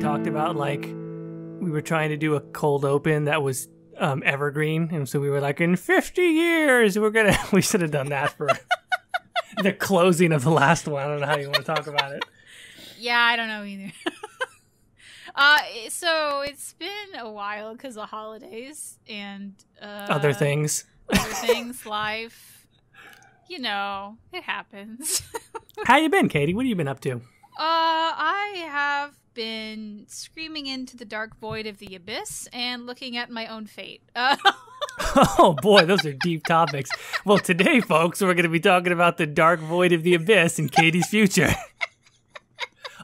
talked about like we were trying to do a cold open that was evergreen, and so we were like, in 50 years we should have done that for the closing of the last one. I don't know how you want to talk about it. Yeah, I don't know either. So it's been a while because of holidays and other things, life. You know, it happens. How you been, Katie? What have you been up to? I have been screaming into the dark void of the abyss and looking at my own fate. Oh boy, those are deep topics. Well, today, folks, we're going to be talking about the dark void of the abyss and Katie's future.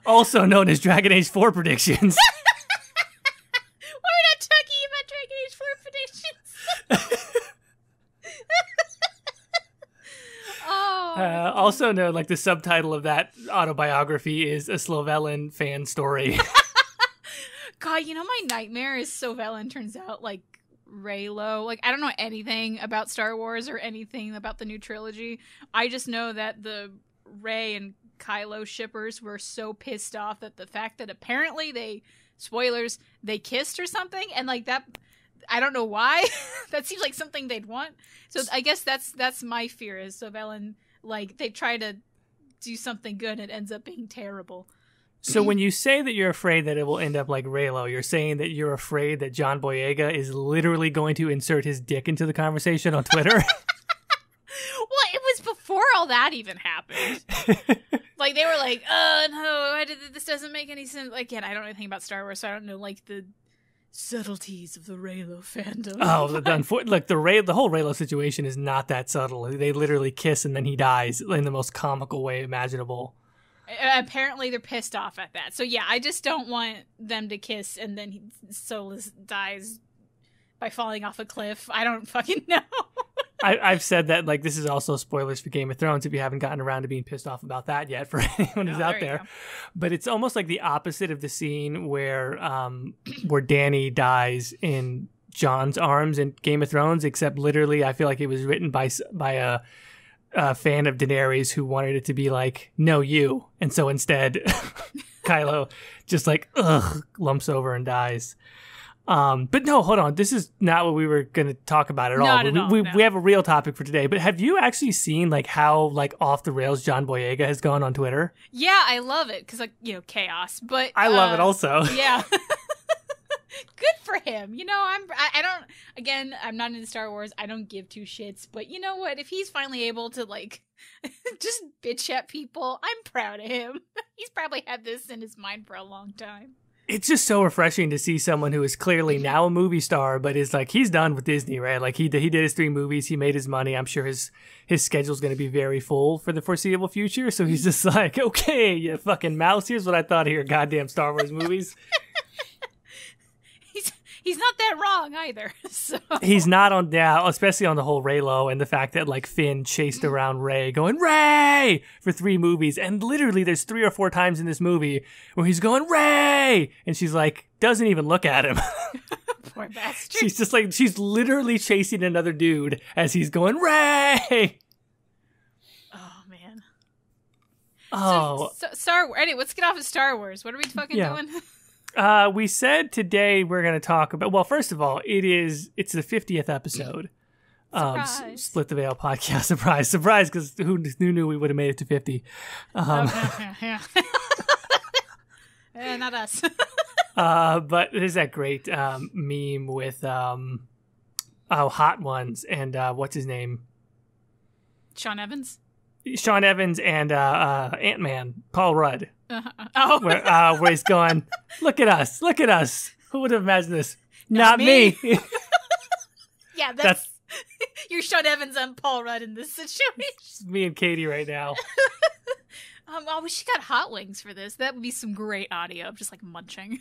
Also known as Dragon Age 4 predictions. We're not talking about Dragon Age 4 predictions. Also known, like the subtitle of that autobiography is a Slovelin fan story. God, you know my nightmare is Slovelin turns out like Reylo. Like, I don't know anything about Star Wars or anything about the new trilogy. I just know that the Rey and Kylo shippers were so pissed off that the fact that apparently they kissed or something, and like that, I don't know why. That seems like something they'd want. So I guess that's my fear is Slovelin, like they try to do something good and it ends up being terrible. So when you say that you're afraid that it will end up like Reylo, you're saying that you're afraid that John Boyega is literally going to insert his dick into the conversation on Twitter? Well, it was before all that even happened. Like, they were like, no, this doesn't make any sense. Like, again, I don't know anything about Star Wars, so I don't know, like, the subtleties of the Reylo fandom. Oh, look, the whole Reylo situation is not that subtle. They literally kiss and then he dies in the most comical way imaginable. Apparently, they're pissed off at that. So, yeah, I just don't want them to kiss and then Solus dies by falling off a cliff. I don't fucking know. I've said that, like, this is also spoilers for Game of Thrones if you haven't gotten around to being pissed off about that yet for anyone who's out there. But it's almost like the opposite of the scene where Dany dies in Jon's arms in Game of Thrones, except literally I feel like it was written by a fan of Daenerys who wanted it to be like, no, you. And so instead, Kylo just like, lumps over and dies. But no, hold on. This is not what we were going to talk about at all. No. We have a real topic for today. But have you actually seen like how like off the rails John Boyega has gone on Twitter? Yeah, I love it because, like, you know, chaos. But I love it also. Yeah. Good for him. You know, I'm not into Star Wars. I don't give two shits. But you know what? If he's finally able to like just bitch at people, I'm proud of him. He's probably had this in his mind for a long time. It's just so refreshing to see someone who is clearly now a movie star, but is like, he's done with Disney, right? Like he did his 3 movies. He made his money. I'm sure his schedule's going to be very full for the foreseeable future. So he's just like, okay, you fucking mouse. Here's what I thought of your goddamn Star Wars movies. He's not that wrong either. So. He's not on, yeah, especially on the whole Reylo and the fact that like Finn chased around Rey going, Rey, for 3 movies. And literally there's 3 or 4 times in this movie where he's going, Rey. And she's like, doesn't even look at him. Poor bastard. She's just like, she's literally chasing another dude as he's going, Rey. Oh, man. Oh. So Star Wars. Anyway, let's get off of Star Wars. What are we fucking doing? We said today we're going to talk about, well, first of all, it's the 50th episode. Split the Veil podcast. Surprise, because who knew we would have made it to 50? Yeah. Not us. But there's that great meme with Hot Ones and what's his name? Sean Evans and Ant-Man, Paul Rudd. Oh. Where he's going, look at us. Who would have imagined this? Not me. Yeah, that's you're Sean Evans and Paul Rudd in this situation. Me and Katie right now. We should got hot wings for this. That would be some great audio of just like munching.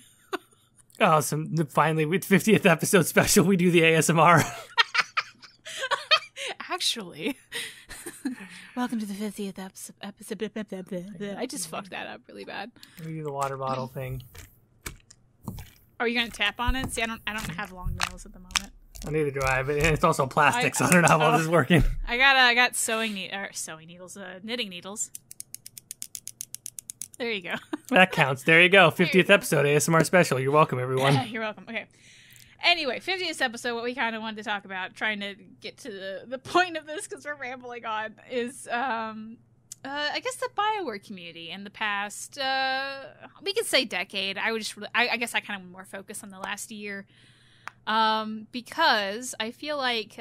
Oh, finally with 50th episode special, we do the ASMR. Actually, welcome to the 50th episode. I just fucked that up really bad. We do the water bottle thing. Are you gonna tap on it? See, I don't have long nails at the moment. Neither do I, but it's also plastic, so I don't know how well this is working. I got knitting needles. There you go. That counts. There you go. 50th episode ASMR special. You're welcome, everyone. You're welcome. Okay. Anyway, 50th episode, what we kind of wanted to talk about, trying to get to the point of this because we're rambling on, is I guess the BioWare community in the past, we could say decade. I guess I kind of more focus on the last year, because I feel like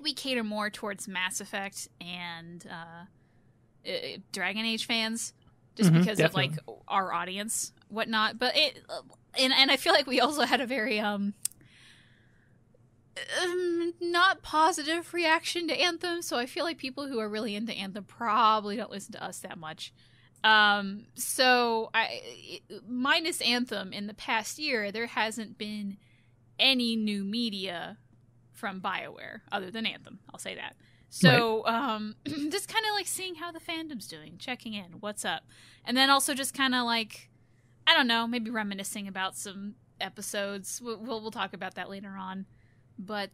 we cater more towards Mass Effect and Dragon Age fans, just because definitely. Of like our audience, whatnot. But and I feel like we also had a very not positive reaction to Anthem, so I feel like people who are really into Anthem probably don't listen to us that much. So minus Anthem in the past year, there hasn't been any new media from BioWare other than Anthem. I'll say that. So, right. Just kind of like seeing how the fandom's doing, checking in, what's up. And then also just kind of like, I don't know, maybe reminiscing about some episodes. We'll talk about that later on. But,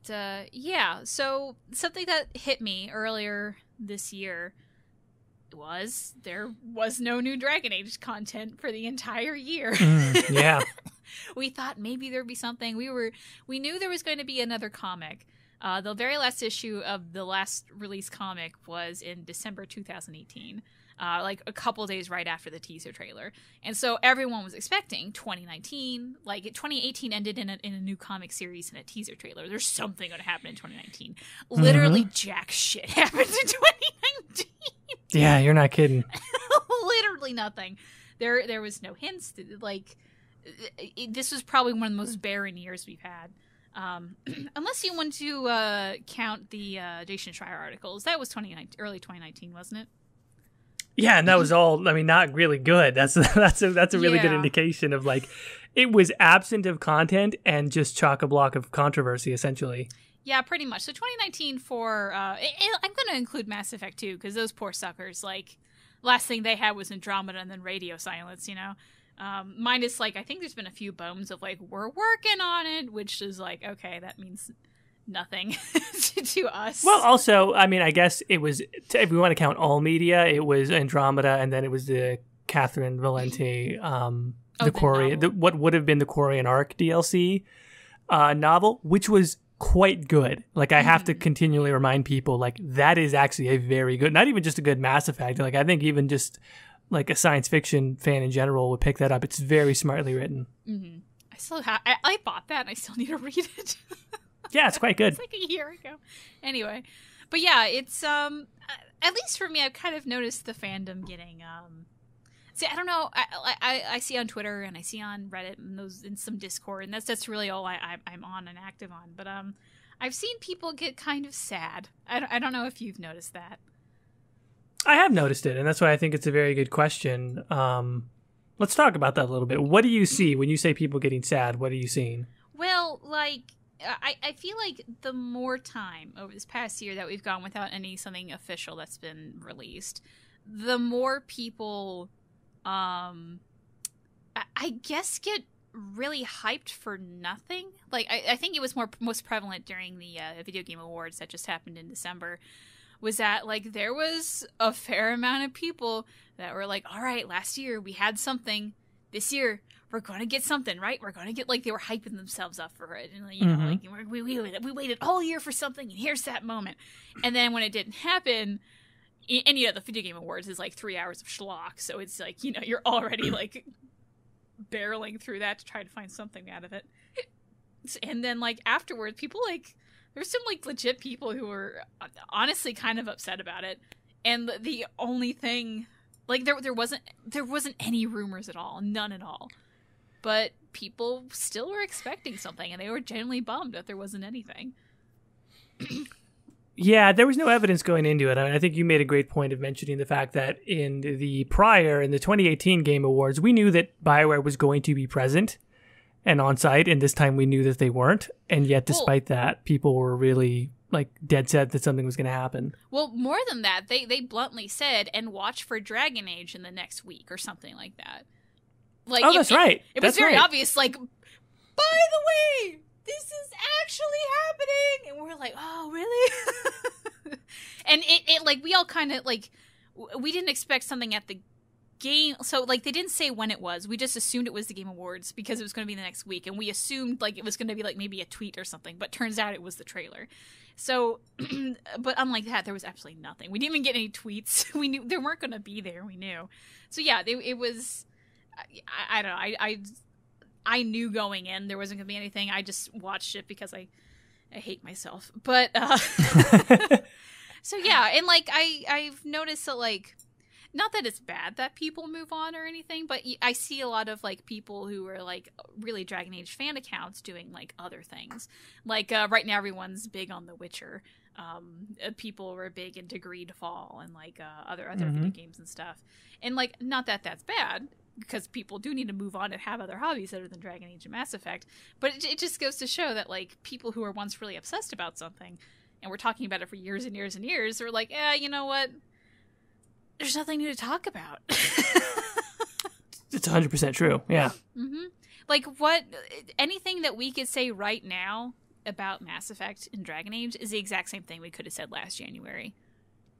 yeah, so something that hit me earlier this year was there was no new Dragon Age content for the entire year. Yeah. We thought maybe there'd be something. We knew there was going to be another comic. The very last issue of the last release comic was in December 2018, like a couple days right after the teaser trailer. And so everyone was expecting 2019, like 2018 ended in a new comic series and a teaser trailer. There's something going to happen in 2019. Literally jack shit happened in 2019. Yeah, you're not kidding. Literally nothing. There was no hints. Like, this was probably one of the most barren years we've had. Unless you want to count the Jason Schreier articles. That was early 2019, wasn't it? Yeah, and that was all, I mean, not really good. That's a really good indication of, like, it was absent of content and just chock-a-block of controversy, essentially. Yeah, pretty much. So 2019 for, I'm going to include Mass Effect too, because those poor suckers, like, last thing they had was Andromeda and then radio silence, you know? Minus, like, I think there's been a few bones of, like, we're working on it, which is, like, okay, that means nothing to us. Well, also, I mean, I guess it was, if we want to count all media, it was Andromeda, and then it was the Catherine Valente, what would have been the Quarian Arc DLC novel, which was quite good. Like, I have to continually remind people, like, that is actually a very good, not even just a good Mass Effect, like, I think even just like a science fiction fan in general would pick that up. It's very smartly written. Mm-hmm. I still I bought that and I still need to read it. Yeah, it's quite good. It's like a year ago. Anyway, but yeah, it's at least for me, I've kind of noticed the fandom getting see, I don't know. I see on Twitter and I see on Reddit and those in some Discord, and that's really all I'm on and active on. But I've seen people get kind of sad. I don't know if you've noticed that. I have noticed it, and that's why I think it's a very good question. Let's talk about that a little bit. What do you see when you say people getting sad? What are you seeing? Well, like, I feel like the more time over this past year that we've gone without something official that's been released, the more people, I guess, get really hyped for nothing. Like, I think it was most prevalent during the Video Game Awards that just happened in December, was that, like, there was a fair amount of people that were like, all right, last year we had something. This year we're going to get something, right? We're going to get, like, they were hyping themselves up for it. And, you know, like, we waited all year for something, and here's that moment. And then when it didn't happen, and, you know, the Video Game Awards is, like, 3 hours of schlock. So it's, like, you know, you're already, like, barreling through that to try to find something out of it. And then, like, afterwards, people, like, there's some, like, legit people who were honestly kind of upset about it. And the only thing, like, there wasn't any rumors at all. None at all. But people still were expecting something, and they were genuinely bummed that there wasn't anything. Yeah, there was no evidence going into it. I mean, I think you made a great point of mentioning the fact that in the 2018 Game Awards, we knew that BioWare was going to be present and on site, and this time we knew that they weren't. And yet, despite that, people were really, like, dead set that something was going to happen. Well, more than that, they bluntly said, and watch for Dragon Age in the next week or something like that. Like, that's right. It was very obvious, like, by the way, this is actually happening. And we're like, oh, really? And it like, we all kind of, like, we didn't expect something at the game, so like they didn't say when it was. We just assumed it was the Game Awards because it was going to be the next week, and we assumed like it was going to be like maybe a tweet or something, but turns out it was the trailer. So but unlike that, there was absolutely nothing. We didn't even get any tweets. We knew they weren't going to be there. We knew. So yeah, it was, I don't know, I knew going in there wasn't going to be anything. I just watched it because I hate myself. But so yeah, and like I've noticed that, like, not that it's bad that people move on or anything, but I see a lot of like people who are like really Dragon Age fan accounts doing like other things. Like right now everyone's big on The Witcher. People were big into Greedfall and like other video games and stuff. And like, not that that's bad, because people do need to move on and have other hobbies other than Dragon Age and Mass Effect. But it just goes to show that like people who were once really obsessed about something and were talking about it for years and years and years are like, you know what? There's nothing new to talk about. It's 100% true. Yeah. Mm-hmm. Like, anything that we could say right now about Mass Effect and Dragon Age is the exact same thing we could have said last January.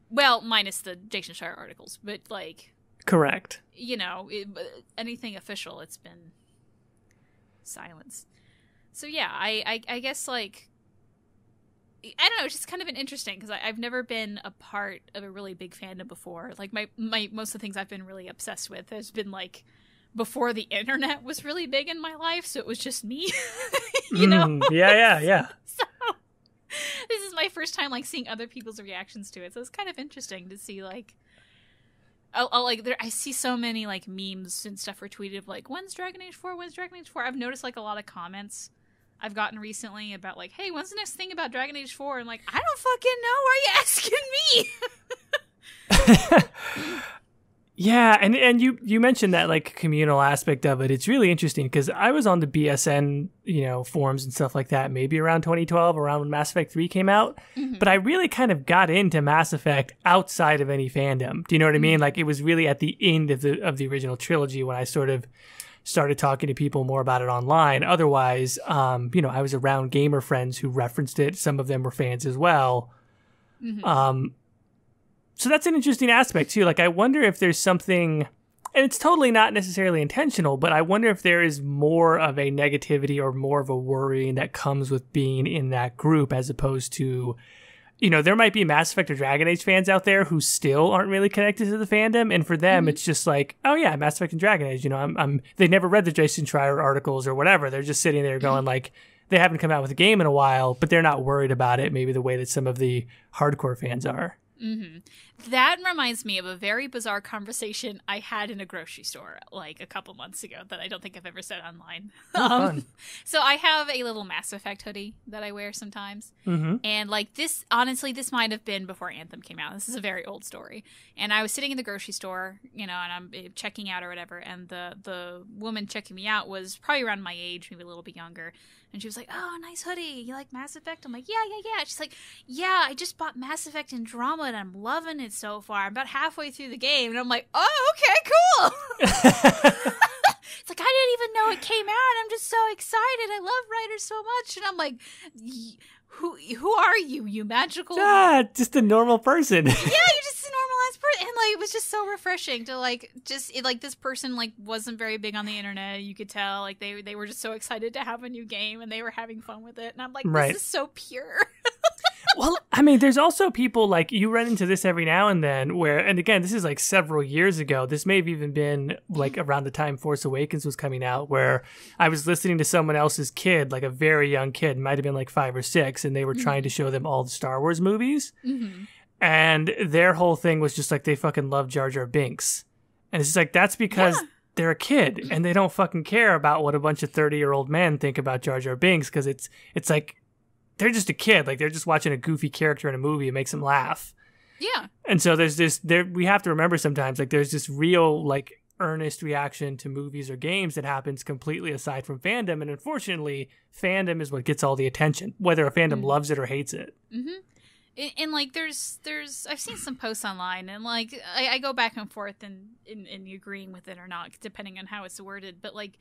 Well, minus the Jason Schreier articles, but like... Correct. You know, anything official, it's been silence. So yeah, I guess like... I don't know, it's just kind of been interesting because I've never been a part of a really big fandom before. Like my most of the things I've been really obsessed with has been like before the internet was really big in my life, so it was just me. You know? Yeah. So this is my first time like seeing other people's reactions to it, so it's kind of interesting to see like I see so many like memes and stuff retweeted of like, when's Dragon Age 4? When's Dragon Age 4? I've noticed like a lot of comments I've gotten recently about like, hey, when's the next thing about Dragon Age 4? And like, I don't fucking know. Why are you asking me? Yeah, and you mentioned that like communal aspect of it. It's really interesting because I was on the BSN, forums and stuff like that, maybe around 2012, around when Mass Effect 3 came out. Mm-hmm. But I really kind of got into Mass Effect outside of any fandom. Do you know what I mean? Like, it was really at the end of the original trilogy when I sort of started talking to people more about it online. Otherwise, I was around gamer friends who referenced it. Some of them were fans as well. Mm-hmm. So that's an interesting aspect too. Like, I wonder if there's something, and it's totally not necessarily intentional, but I wonder if there is more of a negativity or more of a worrying that comes with being in that group, as opposed to, there might be Mass Effect or Dragon Age fans out there who still aren't really connected to the fandom, and for them, it's just like, oh yeah, Mass Effect and Dragon Age. They never read the Jason Schreier articles or whatever. They're just sitting there going like, they haven't come out with a game in a while, but they're not worried about it. Maybe the way that some of the hardcore fans are. Mm-hmm. That reminds me of a very bizarre conversation I had in a grocery store like a couple months ago that I don't think I've ever said online. Fun. So I have a little Mass Effect hoodie that I wear sometimes. Mm-hmm. And like this, honestly, this might have been before Anthem came out. This is a very old story. And I was sitting in the grocery store, and I'm checking out or whatever. And the woman checking me out was probably around my age, maybe a little bit younger. And she was like, oh, nice hoodie. You like Mass Effect? I'm like, yeah. She's like, yeah, I just bought Mass Effect Andromeda and I'm loving it so far. I'm about halfway through the game. And I'm like, oh, okay, cool. It's like, I didn't even know it came out. I'm just so excited. I love writers so much. And I'm like, who are you, you magical? Just a normal person. Yeah, you're just a normal ass person. And like, it was just so refreshing to like, this person like wasn't very big on the internet. You could tell like they were just so excited to have a new game and they were having fun with it. And I'm like, this is so pure. Well, I mean, there's also people like, you run into this every now and then where, and again, this is like several years ago. This may have even been like around the time Force Awakens was coming out, where I was listening to someone else's kid, like a very young kid, might have been like 5 or 6, and they were trying to show them all the Star Wars movies. Mm-hmm. And their whole thing was just like, they fucking love Jar Jar Binks. And it's just like, that's because they're a kid and they don't fucking care about what a bunch of 30-year-old men think about Jar Jar Binks, because it's like, they're just a kid. Like, they're just watching a goofy character in a movie. It makes them laugh. Yeah. And so there's this, we have to remember sometimes, like, there's this real, like, earnest reaction to movies or games that happens completely aside from fandom. And unfortunately, fandom is what gets all the attention, whether a fandom loves it or hates it. Mm-hmm. And like, there's I've seen some posts online, and like, I go back and forth in agreeing with it or not, depending on how it's worded. But like,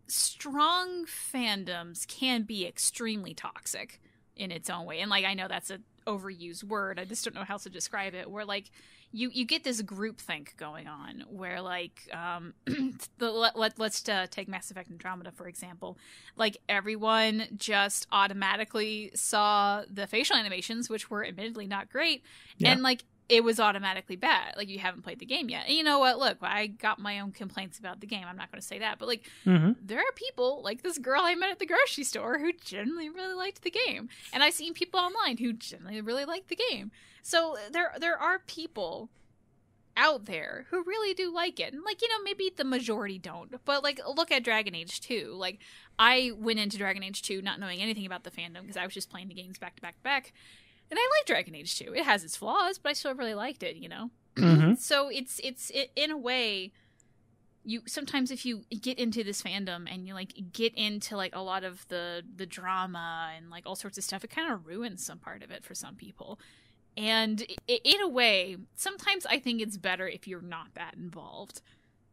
strong fandoms can be extremely toxic in its own way. And like, I know that's overused word. I just don't know how else to describe it. Where like you get this groupthink going on, where like let's take Mass Effect Andromeda for example. Like everyone just automatically saw the facial animations, which were admittedly not great, and like it was automatically bad. Like you haven't played the game yet. And you know what? Look, I got my own complaints about the game. I'm not going to say that, but like there are people like this girl I met at the grocery store who generally really liked the game, and I've seen people online who generally really liked the game. So there are people out there who really do like it, and like maybe the majority don't. But like look at Dragon Age 2. Like I went into Dragon Age 2 not knowing anything about the fandom because I was just playing the games back to back to back. And I like Dragon Age 2. It has its flaws, but I still really liked it, So it's in a way, you sometimes if you get into this fandom and you like get into like a lot of the drama and like all sorts of stuff, it kind of ruins some part of it for some people. And in a way, sometimes I think it's better if you're not that involved,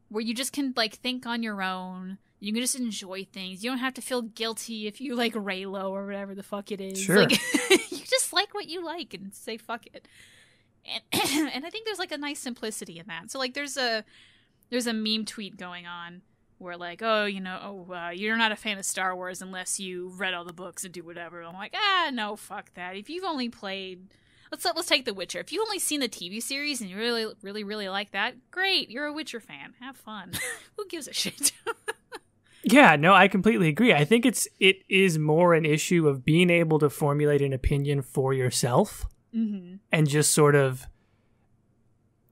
where you just can like think on your own. You can just enjoy things. You don't have to feel guilty if you like Raylo or whatever the fuck it is. Sure. Like, you just like what you like and say fuck it. And I think there's like a nice simplicity in that. So like there's a meme tweet going on where like, you're not a fan of Star Wars unless you read all the books and do whatever. I'm like, no, fuck that. If you've only played, let's take The Witcher. If you've only seen the TV series and you really, really, really like that, great. You're a Witcher fan. Have fun. Who gives a shit? Yeah, no, I completely agree. I think it is more an issue of being able to formulate an opinion for yourself and just sort of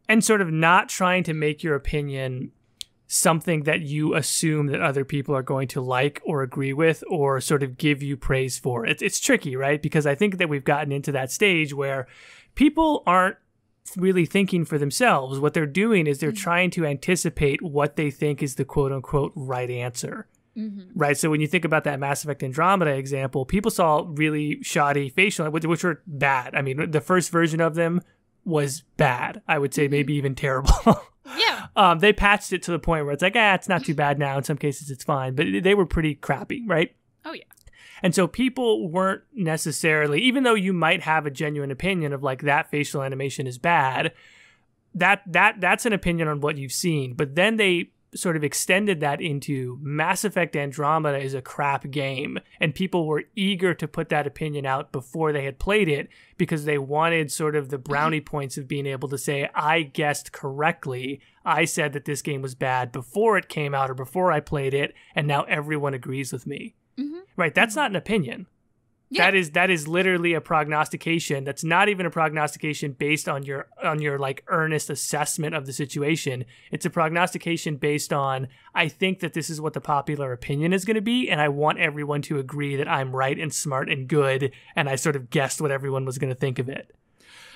not trying to make your opinion something that you assume that other people are going to like or agree with or sort of give you praise for. It's tricky, right? Because I think that we've gotten into that stage where people aren't really thinking for themselves. What they're doing is they're trying to anticipate what they think is the quote unquote right answer. Right. So when you think about that Mass Effect Andromeda example, people saw really shoddy facial, which were bad. I mean, the first version of them was bad. I would say maybe even terrible. Yeah. They patched it to the point where it's like, it's not too bad now. In some cases, it's fine. But they were pretty crappy, right? Oh, yeah. And so people weren't necessarily, even though you might have a genuine opinion of like that facial animation is bad, that's an opinion on what you've seen. But then they sort of extended that into Mass Effect Andromeda is a crap game. And people were eager to put that opinion out before they had played it because they wanted sort of the brownie points of being able to say, I guessed correctly. I said that this game was bad before it came out or before I played it. And now everyone agrees with me. Right, that's not an opinion. Yeah. That is literally a prognostication. That's not even a prognostication based on your like earnest assessment of the situation. It's a prognostication based on I think that this is what the popular opinion is going to be, and I want everyone to agree that I'm right and smart and good, and I sort of guessed what everyone was going to think of it.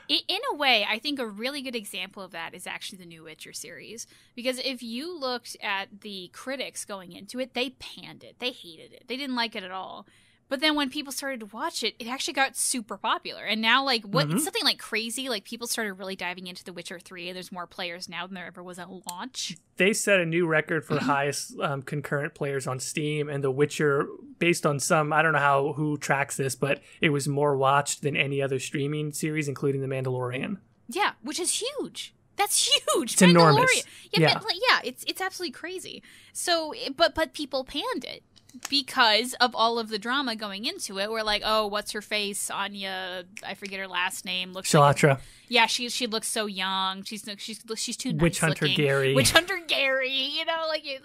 In a way, I think a really good example of that is actually the new Witcher series. Because if you looked at the critics going into it, they panned it. They hated it. They didn't like it at all. But then when people started to watch it, it actually got super popular. And now, like, it's something like crazy. Like, people started really diving into The Witcher 3, and there's more players now than there ever was at launch. They set a new record for highest concurrent players on Steam, and The Witcher, based on I don't know who tracks this, but it was more watched than any other streaming series, including The Mandalorian. Yeah, which is huge. That's huge. It's enormous. Yeah. It's absolutely crazy. So, but people panned it. Because of all of the drama going into it, we're like, oh, what's her face? Anya, I forget her last name. Looks Shalatra. She looks so young. She's too nice Witch Hunter looking. Gary. Witch Hunter Gary.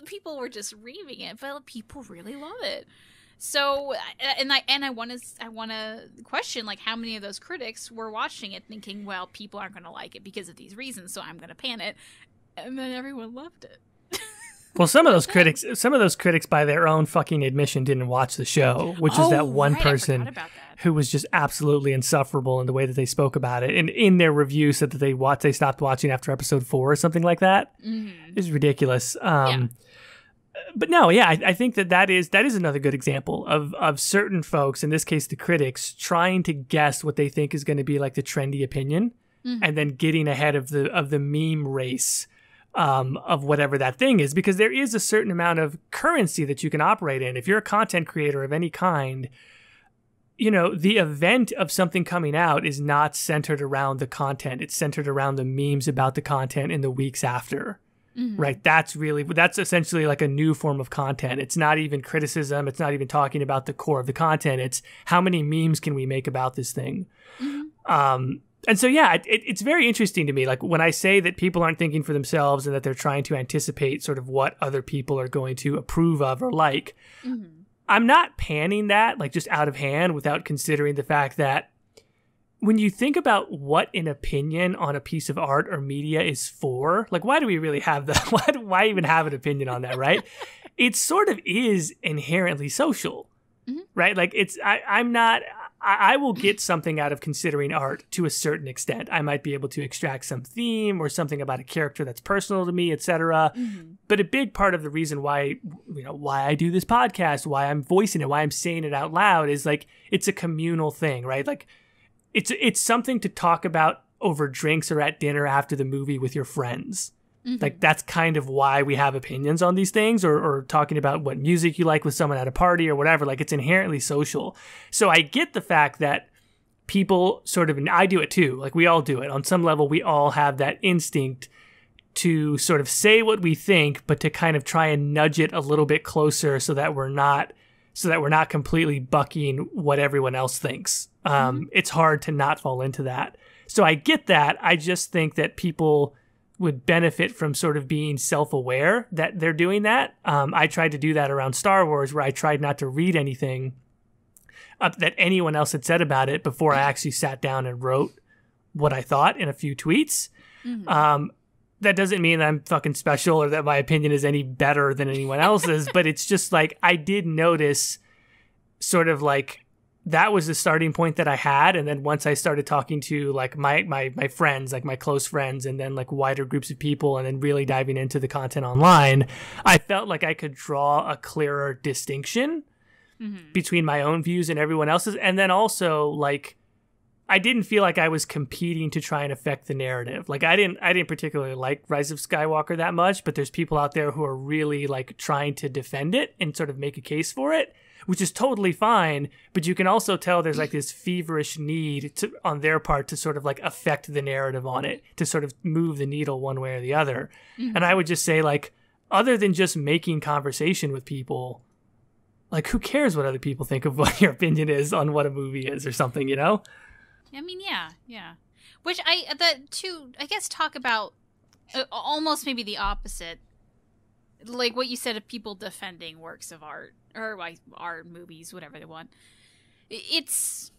People were just reaming it, but people really love it. So, I want to question like how many of those critics were watching it thinking, well, people aren't going to like it because of these reasons, so I'm going to pan it, and then everyone loved it. Well, some of those critics, by their own fucking admission, didn't watch the show, which is that one person who was just absolutely insufferable in the way that they spoke about it, and in their review said that they stopped watching after episode 4 or something like that. It's ridiculous. But no, yeah, I think that is another good example of certain folks, in this case the critics, trying to guess what they think is going to be like the trendy opinion, and then getting ahead of the meme race. Of whatever that thing is, because there is a certain amount of currency that you can operate in. If you're a content creator of any kind, the event of something coming out is not centered around the content. It's centered around the memes about the content in the weeks after. Mm-hmm. Right. That's essentially like a new form of content. It's not even criticism. It's not even talking about the core of the content. It's how many memes can we make about this thing? Mm-hmm. And so, yeah, it's very interesting to me. Like when I say that people aren't thinking for themselves and that they're trying to anticipate sort of what other people are going to approve of or like, mm-hmm. I'm not panning that like just out of hand without considering the fact that when you think about what an opinion on a piece of art or media is for, like, why do we really have that? Why even have an opinion on that, right? It sort of is inherently social, mm-hmm. right? Like I will get something out of considering art to a certain extent. I might be able to extract some theme or something about a character that's personal to me, etc. Mm-hmm. But a big part of the reason why I do this podcast, why I'm voicing it, why I'm saying it out loud is like, it's a communal thing, right? Like, it's something to talk about over drinks or at dinner after the movie with your friends. Mm-hmm. Like that's kind of why we have opinions on these things or talking about what music you like with someone at a party or whatever. Like it's inherently social. So I get the fact that people sort of, and I do it too. Like we all do it on some level. We all have that instinct to sort of say what we think, but to kind of try and nudge it a little bit closer so that we're not completely bucking what everyone else thinks. It's hard to not fall into that. So I get that. I just think that people would benefit from sort of being self-aware that they're doing that. I tried to do that around Star Wars, where I tried not to read anything that anyone else had said about it before I actually sat down and wrote what I thought in a few tweets. Mm-hmm. That doesn't mean that I'm fucking special or that my opinion is any better than anyone else's, but it's just like I did notice sort of like that was the starting point that I had. And then once I started talking to like my friends, like my close friends, and then like wider groups of people, and then really diving into the content online, I felt like I could draw a clearer distinction mm-hmm. between my own views and everyone else's. And then also like, I didn't feel like I was competing to try and affect the narrative. Like I didn't particularly like Rise of Skywalker that much, but there's people out there who are really like trying to defend it and sort of make a case for it, which is totally fine. But you can also tell there's like this feverish need on their part to sort of like affect the narrative on it, to sort of move the needle one way or the other. Mm-hmm. And I would just say like, other than just making conversation with people, like who cares what other people think of what your opinion is on what a movie is or something, you know? I mean, yeah. Which I guess talk about almost maybe the opposite, like what you said of people defending works of art or like art, movies, whatever they want. It's,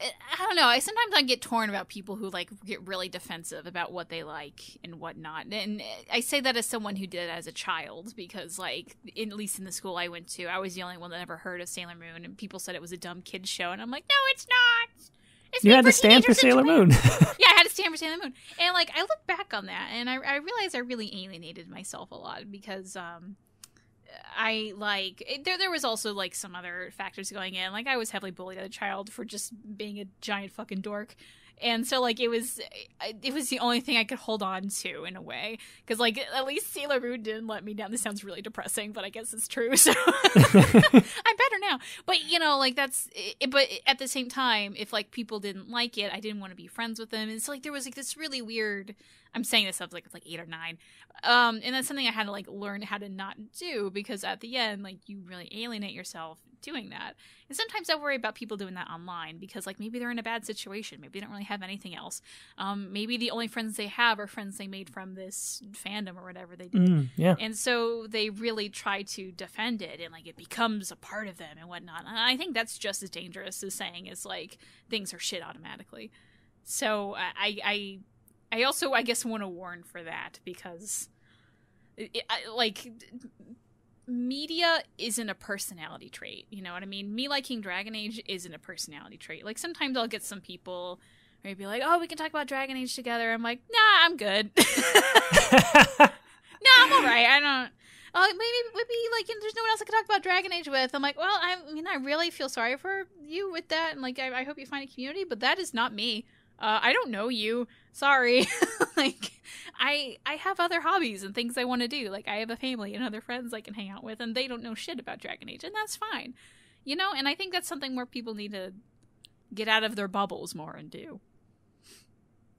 I don't know. Sometimes I get torn about people who like get really defensive about what they like and whatnot. And I say that as someone who did it as a child because like, at least in the school I went to, I was the only one that ever heard of Sailor Moon, and people said it was a dumb kid's show. And I'm like, no, it's not. You had to stand for Sailor Moon. Yeah, I had to stand for Sailor Moon. And, like, I look back on that, and I realized I really alienated myself a lot because there was also, like, some other factors going in. Like, I was heavily bullied as a child for just being a giant fucking dork. And so, like, it was the only thing I could hold on to in a way. Because, like, at least Sailor Moon didn't let me down. This sounds really depressing, but I guess it's true. So I'm better now. But, you know, like, that's it. But at the same time, if, like, people didn't like it, I didn't want to be friends with them. And so, like, there was, like, this really weird... I'm saying this stuff like 8 or 9. And that's something I had to, like, learn how to not do. Because at the end, like, you really alienate yourself doing that. And sometimes I worry about people doing that online because, like, maybe they're in a bad situation. Maybe they don't really have anything else. Maybe the only friends they have are friends they made from this fandom or whatever they did. Yeah. And so they really try to defend it and, like, it becomes a part of them and whatnot. And I think that's just as dangerous as saying it's, like, things are shit automatically. So I also, I guess, want to warn for that because, media isn't a personality trait. You know what I mean? Me liking Dragon Age isn't a personality trait. Like, sometimes I'll get some people where you'd be like, oh, we can talk about Dragon Age together. I'm like, nah, I'm good. No, I'm all right. I don't... maybe like there's no one else I could talk about Dragon Age with. I'm like, well, I really feel sorry for you with that, and like I hope you find a community, but that is not me. I don't know you. Sorry. Like, I have other hobbies and things I want to do. Like, I have a family and other friends I can hang out with, and they don't know shit about Dragon Age, and that's fine. You know, and I think that's something more people need to get out of their bubbles more and do.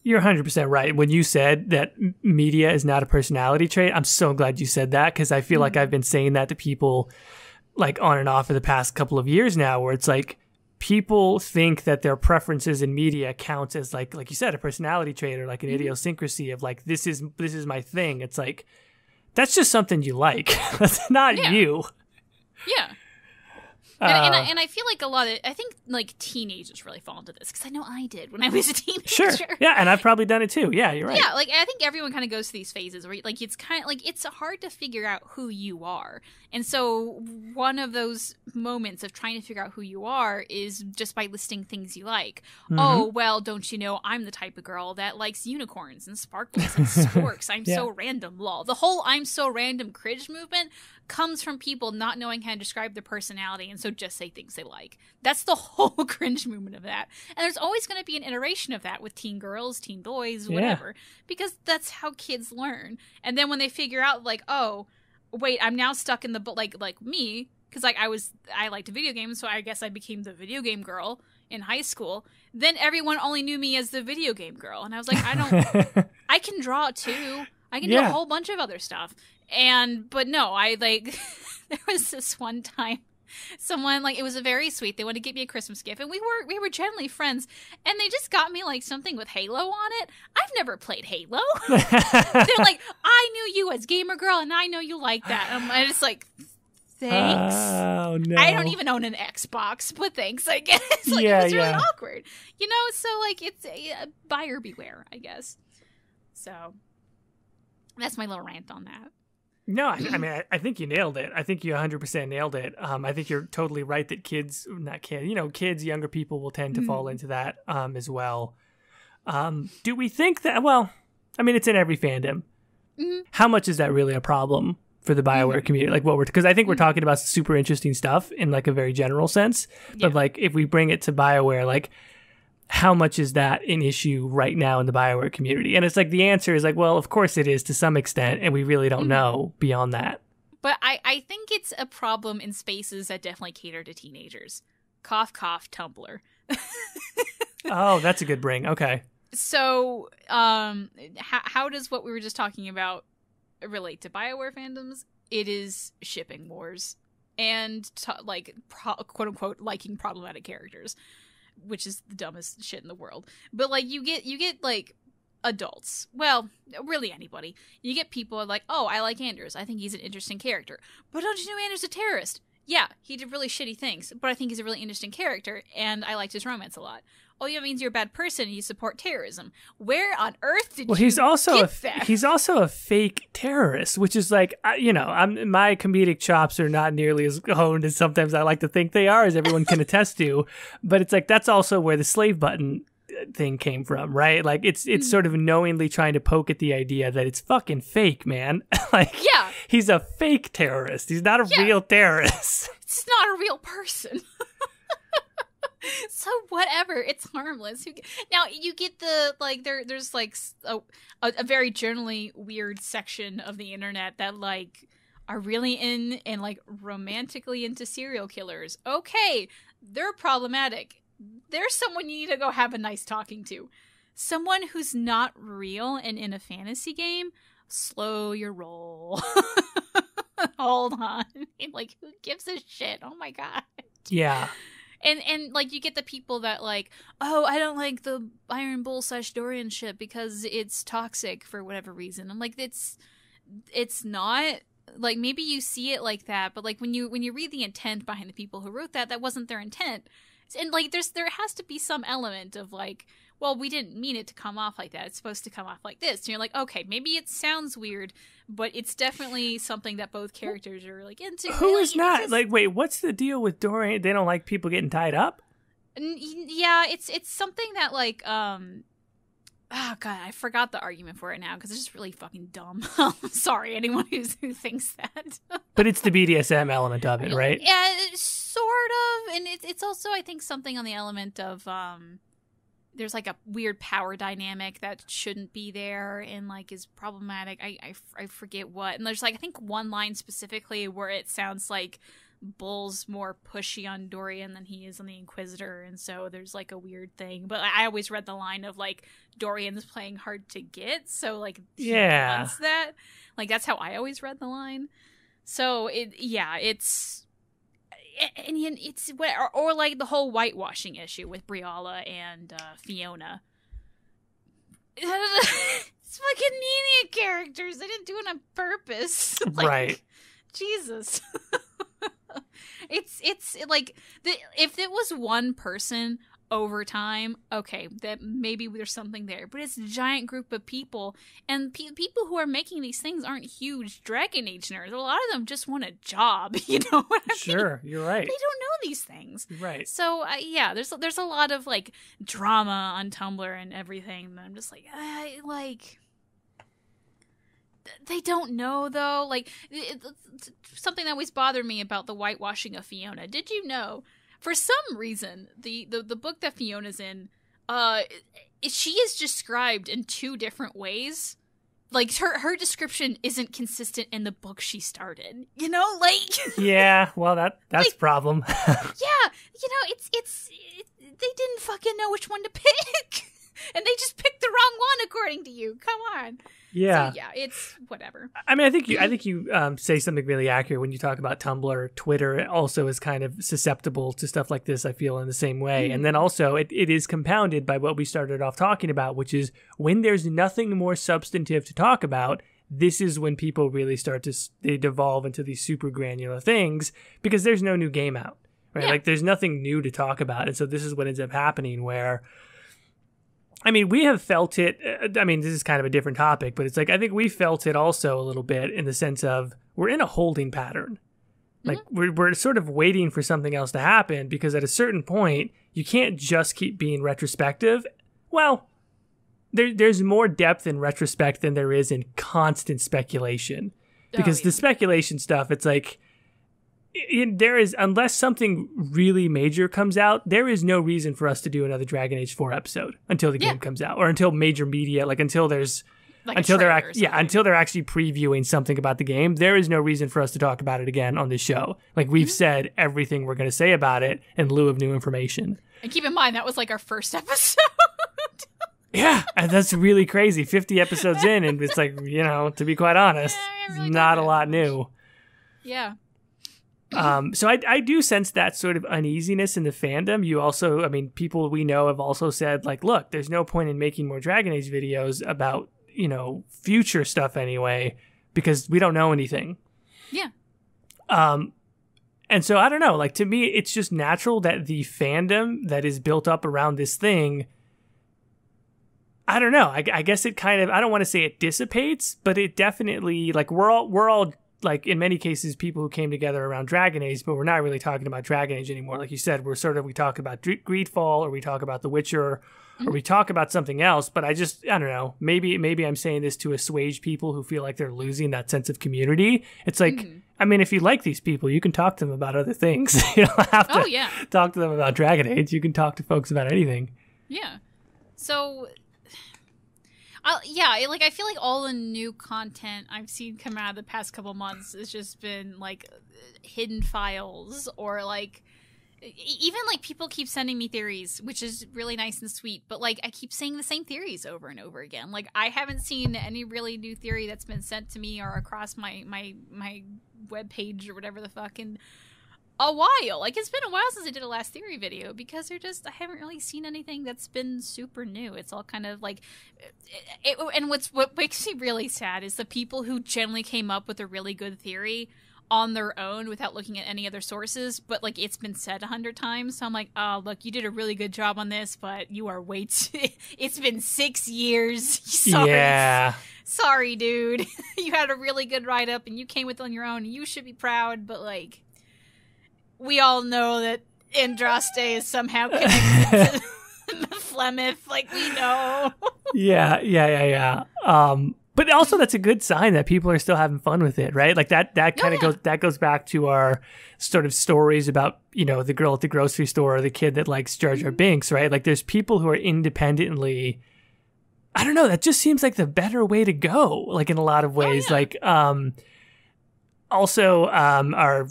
You're 100% right. When you said that media is not a personality trait, I'm so glad you said that, because I feel like I've been saying that to people like on and off for the past couple of years now, where it's like people think that their preferences in media counts as like you said, a personality trait or like an idiosyncrasy of like, this is my thing. It's like, that's just something you like. That's not you. Yeah. And I feel like I think like teenagers really fall into this, because I know I did when I was a teenager. Sure. Yeah, and I've probably done it too. Yeah, you're right. Yeah, like I think everyone kind of goes through these phases where like it's kind of like it's hard to figure out who you are. And so one of those moments of trying to figure out who you are is just by listing things you like. Mm-hmm. Oh, well, don't you know I'm the type of girl that likes unicorns and sparkles and sporks. I'm so random, lol. The whole I'm so random cringe movement comes from people not knowing how to describe their personality, and so just say things they like. That's the whole cringe movement of that. And there's always going to be an iteration of that with teen girls, teen boys, whatever, because that's how kids learn. And then when they figure out like, oh, wait, I'm now stuck in the like me, because like I liked video games, so I guess I became the video game girl in high school. Then everyone only knew me as the video game girl, and I was like, I can draw too. I can do a whole bunch of other stuff. But no, I like, there was this one time someone, like, it was a very sweet, they wanted to get me a Christmas gift, and we were generally friends, and they just got me like something with Halo on it. I've never played Halo. They're like, I knew you as gamer girl, and I know you like that. And I just like, thanks. Oh, no. I don't even own an Xbox, but thanks, I guess. Like, it was really awkward, you know. So like, it's a buyer beware, I guess. So that's my little rant on that. No, I mean, I think you nailed it. I think you 100% nailed it. I think you're totally right that kids, younger people will tend to fall into that as well. Do we think that, well, I mean, it's in every fandom. Mm-hmm. How much is that really a problem for the BioWare community? Like because I think we're talking about super interesting stuff in like a very general sense. But like if we bring it to BioWare, like how much is that an issue right now in the BioWare community? And it's like, the answer is like, well, of course it is to some extent, and we really don't know beyond that. But I think it's a problem in spaces that definitely cater to teenagers. Cough, cough, Tumblr. Oh, that's a good bring. Okay. So how does what we were just talking about relate to BioWare fandoms? It is shipping wars and quote unquote liking problematic characters, which is the dumbest shit in the world. But like you get like adults, well, really anybody. You get people like, oh, I like Anders, I think he's an interesting character. But don't you know Anders is a terrorist? Yeah, he did really shitty things, but I think he's a really interesting character, and I liked his romance a lot. Oh, yeah, means you're a bad person and you support terrorism. Where on earth did you he's also get that? He's also a fake terrorist, which is like, my comedic chops are not nearly as honed as sometimes I like to think they are, as everyone can attest to. But it's like, that's also where the slave button thing came from, right? Like it's sort of knowingly trying to poke at the idea that it's fucking fake, man. Like, yeah, he's a fake terrorist. He's not a real terrorist. It's not a real person. So whatever, it's harmless. Now you get the like there's like a very generally weird section of the internet that like are really in and like romantically into serial killers. Okay, they're problematic. There's someone you need to go have a nice talking to. Someone who's not real and in a fantasy game. Slow your roll. Hold on. Like, who gives a shit? Oh my god. Yeah. And like you get the people that like, oh, I don't like the Iron Bull / Dorian ship because it's toxic for whatever reason. I'm like, it's not. Like, maybe you see it like that, but like when you read the intent behind the people who wrote that wasn't their intent. And like there has to be some element of like, well, we didn't mean it to come off like that. It's supposed to come off like this. And you're like, okay, maybe it sounds weird, but it's definitely something that both characters are like into. Who is not? Like, wait, what's the deal with Dorian? They don't like people getting tied up? Yeah, it's something that like, oh god, I forgot the argument for it now because it's just really fucking dumb. I'm sorry, anyone who thinks that. But it's the BDSM element of it, right? Yeah, sort of, and it's also, I think, something on the element of there's like a weird power dynamic that shouldn't be there and like is problematic. I forget what, and there's like I think one line specifically where it sounds like Bull's more pushy on Dorian than he is on the Inquisitor, and so there's like a weird thing. But I always read the line of like Dorian's playing hard to get, so like he wants that. Like that's how I always read the line. So it's or like the whole whitewashing issue with Briala and Fiona. It's fucking media characters. They didn't do it on purpose. Like, right. Jesus. It's like if it was one person over time, okay, that maybe there's something there. But it's a giant group of people, and people who are making these things aren't huge Dragon Age nerds. A lot of them just want a job. You know what I mean? Sure, you're right. They don't know these things, right? So there's a lot of like drama on Tumblr and everything. And I'm just like, they don't know though. Like something that always bothered me about the whitewashing of Fiona. Did you know? For some reason, the book that Fiona's in, she is described in two different ways. Like, her description isn't consistent in the book she started. You know, like... Yeah, well, that's like, a problem. Yeah, you know, they didn't fucking know which one to pick. And they just picked the wrong one, according to you. Come on. Yeah. So, yeah, it's whatever. I mean, I think you say something really accurate when you talk about Tumblr. Twitter also is kind of susceptible to stuff like this, I feel, in the same way. And then also, it is compounded by what we started off talking about, which is when there's nothing more substantive to talk about, this is when people really start to they devolve into these super granular things because there's no new game out, right? Yeah. Like, there's nothing new to talk about. And so this is what ends up happening where... I mean, we have felt it. I mean, this is kind of a different topic, but it's like, I think we felt it also a little bit in the sense of we're in a holding pattern. Like we're sort of waiting for something else to happen because at a certain point, you can't just keep being retrospective. Well, there's more depth in retrospect than there is in constant speculation because the speculation stuff, it's like, there is, unless something really major comes out, there is no reason for us to do another Dragon Age 4 episode until the game comes out or until major media, like until there's like until they're until they're actually previewing something about the game. There is no reason for us to talk about it again on this show. Like we've said everything we're going to say about it in lieu of new information. And keep in mind that was like our first episode. Yeah, and that's really crazy. 50 episodes in, and it's like, you know, to be quite honest, really not a lot new. Yeah. So I do sense that sort of uneasiness in the fandom. You also, I mean, people we know have also said, like, look, there's no point in making more Dragon Age videos about, you know, future stuff anyway, because we don't know anything. Yeah. And so I don't know, like, to me, it's just natural that the fandom that is built up around this thing, I don't know. I guess it kind of, I don't want to say it dissipates, but it definitely, like, we're all like in many cases, people who came together around Dragon Age, but we're not really talking about Dragon Age anymore. Like you said, we talk about Greedfall, or we talk about The Witcher, or we talk about something else. But I don't know. Maybe I'm saying this to assuage people who feel like they're losing that sense of community. It's like, I mean, if you like these people, you can talk to them about other things. You don't have to talk to them about Dragon Age. You can talk to folks about anything. Yeah. So... I feel like all the new content I've seen come out of the past couple months has just been, like, hidden files or, like, even, like, people keep sending me theories, which is really nice and sweet, but, like, I keep saying the same theories over and over again. Like, I haven't seen any really new theory that's been sent to me or across my webpage or whatever the fuck in a while. Like, it's been a while since I did a last theory video because I haven't really seen anything that's been super new. It's all kind of like and what makes me really sad is the people who generally came up with a really good theory on their own without looking at any other sources, but like it's been said 100 times. So I'm like, oh, look, you did a really good job on this, but you are way too it's been 6 years. Sorry. Yeah. Sorry, dude. You had a really good write-up and you came with it on your own. You should be proud, but like we all know that Andraste is somehow connected to Flemeth. Like, we know. Yeah. But also that's a good sign that people are still having fun with it, right? Like that kind of goes back to our sort of stories about, you know, the girl at the grocery store or the kid that likes Jar Jar Binks, right? Like there's people who are independently, I don't know, that just seems like the better way to go, like in a lot of ways. Like, Also, our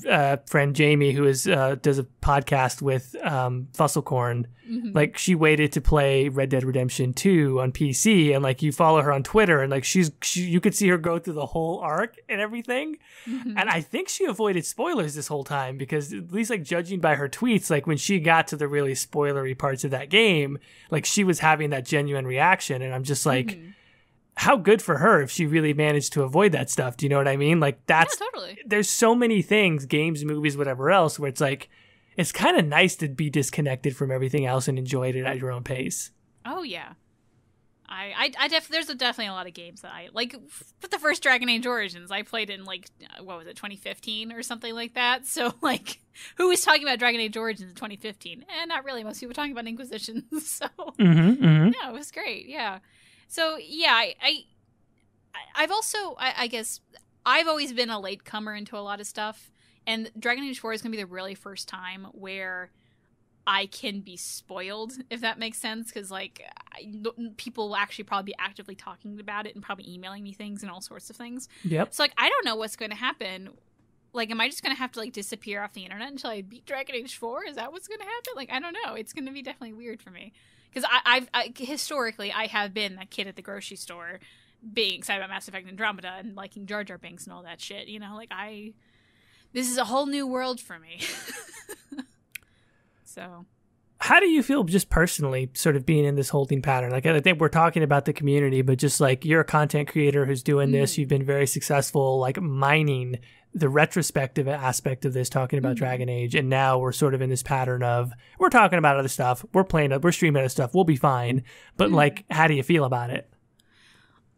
friend Jamie, who does a podcast with Fusselcorn, like she waited to play Red Dead Redemption 2 on PC, and like you follow her on Twitter, and like you could see her go through the whole arc and everything. And I think she avoided spoilers this whole time because, at least like judging by her tweets, like when she got to the really spoilery parts of that game, like she was having that genuine reaction, and I'm just like. How good for her if she really managed to avoid that stuff. Do you know what I mean? Like that's totally. There's so many things, games, movies, whatever else, where it's like it's kind of nice to be disconnected from everything else and enjoy it at your own pace. Oh yeah, there's definitely a lot of games that I like. But the first Dragon Age Origins, I played in like what was it, 2015 or something like that. So like, who was talking about Dragon Age Origins in 2015? Not really. Most people were talking about Inquisition. So yeah, it was great. Yeah. So yeah, I've also I guess I've always been a latecomer into a lot of stuff, and Dragon Age 4 is gonna be the really first time where I can be spoiled, if that makes sense, because like people will actually probably be actively talking about it and probably emailing me things and all sorts of things. Yep. So like I don't know what's going to happen. Like, am I just going to have to like disappear off the internet until I beat Dragon Age 4? Is that what's going to happen? Like, I don't know. It's going to be definitely weird for me. Because historically, I have been that kid at the grocery store being excited about Mass Effect Andromeda and liking Jar Jar Binks and all that shit. You know, like this is a whole new world for me. So. How do you feel just personally sort of being in this holding pattern? Like, I think we're talking about the community, but just like you're a content creator who's doing this, you've been very successful, like mining the retrospective aspect of this, talking about Dragon Age, and now we're sort of in this pattern of we're talking about other stuff, we're streaming other stuff, we'll be fine. But like, how do you feel about it?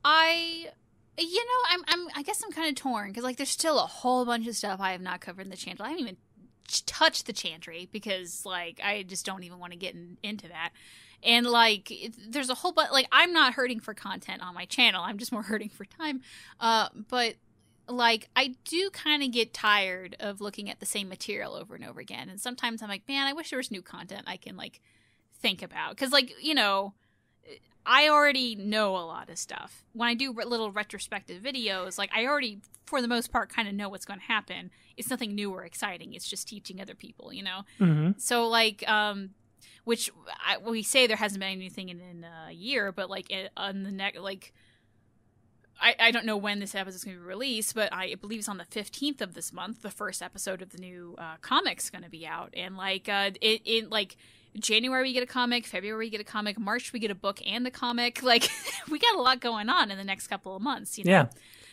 I guess I'm kind of torn because like there's still a whole bunch of stuff I have not covered in the channel. I haven't even touched the Chantry because like I just don't even want to get into that. And like there's a whole bunch. Like I'm not hurting for content on my channel. I'm just more hurting for time. But like I do kind of get tired of looking at the same material over and over again. And sometimes I'm like, man, I wish there was new content I can like think about. Because like, you know, I already know a lot of stuff. When I do little retrospective videos, like I already, for the most part, kind of know what's going to happen. It's nothing new or exciting. It's just teaching other people, you know? So like, which we say there hasn't been anything in a year, but like on the next, like, I don't know when this episode is going to be released, but I believe it's on the 15th of this month. The first episode of the new comic's going to be out, and like like January we get a comic, February we get a comic, March we get a book and a comic. Like we got a lot going on in the next couple of months, you know. Yeah.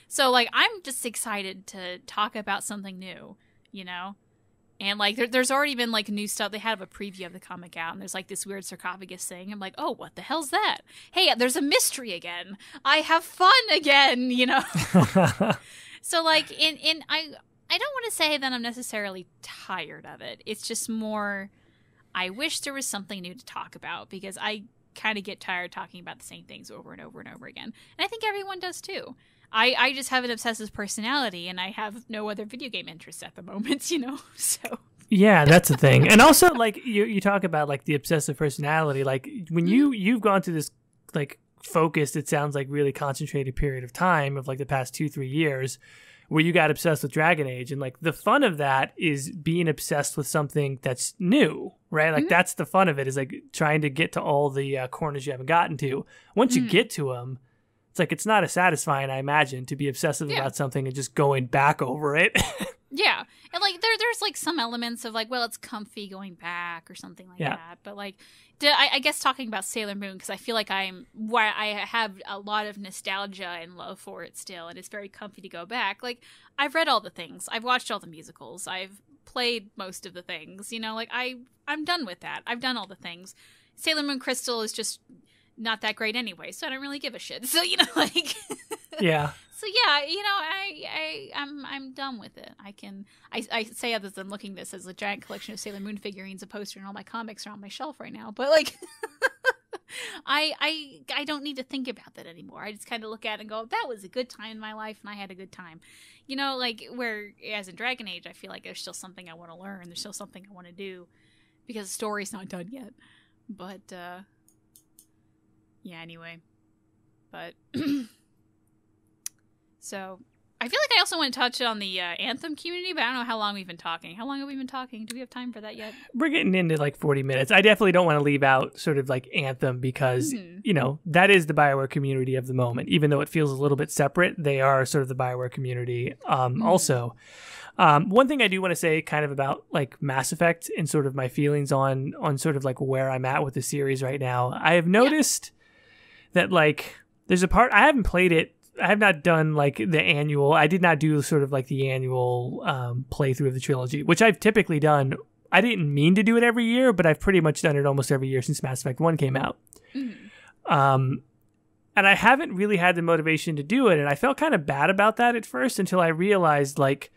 So like I'm just excited to talk about something new, you know. And, like, there's already been, like, new stuff. They have a preview of the comic out, and there's, like, this weird sarcophagus thing. I'm like, oh, what the hell's that? Hey, there's a mystery again. I have fun again, you know? So, like, I don't want to say that I'm necessarily tired of it. It's just more, I wish there was something new to talk about, because I kind of get tired talking about the same things over and over and over again. And I think everyone does, too. I just have an obsessive personality, and I have no other video game interests at the moment, you know? So yeah, that's the thing. And also, like, you talk about, like, the obsessive personality. Like, when you've gone through this, like, focused, it sounds like really concentrated period of time of, like, the past 2-3 years where you got obsessed with Dragon Age. And, like, the fun of that is being obsessed with something that's new, right? Like, that's the fun of it, is, like, trying to get to all the corners you haven't gotten to. Once you get to them, it's like, it's not as satisfying, I imagine, to be obsessive about something and just going back over it. Yeah. And, like, there's, like, some elements of, like, well, it's comfy going back or something like that. But, like, I guess talking about Sailor Moon, because I feel like I have a lot of nostalgia and love for it still, and it's very comfy to go back. Like, I've read all the things. I've watched all the musicals. I've played most of the things. You know, like, I'm done with that. I've done all the things. Sailor Moon Crystal is just not that great anyway, so I don't really give a shit. So, you know, like... Yeah. So yeah, you know, I'm done with it. I say other than looking this as a giant collection of Sailor Moon figurines, a poster, and all my comics are on my shelf right now. But like, I don't need to think about that anymore. I just kind of look at it and go, that was a good time in my life, and I had a good time. You know, like where as in Dragon Age, I feel like there's still something I want to learn. There's still something I want to do because the story's not done yet. But yeah, anyway, but. So, I feel like I also want to touch on the Anthem community, but I don't know how long we've been talking. How long have we been talking? Do we have time for that yet? We're getting into like 40 minutes. I definitely don't want to leave out sort of like Anthem because, you know, that is the BioWare community of the moment. Even though it feels a little bit separate, they are sort of the BioWare community. Also, one thing I do want to say kind of about like Mass Effect and sort of my feelings on sort of like where I'm at with the series right now. I have noticed that like there's a part, I haven't played it. I have not done like the annual. I did not do sort of like the annual playthrough of the trilogy, which I've typically done. I didn't mean to do it every year, but I've pretty much done it almost every year since Mass Effect 1 came out. And I haven't really had the motivation to do it. And I felt kind of bad about that at first until I realized like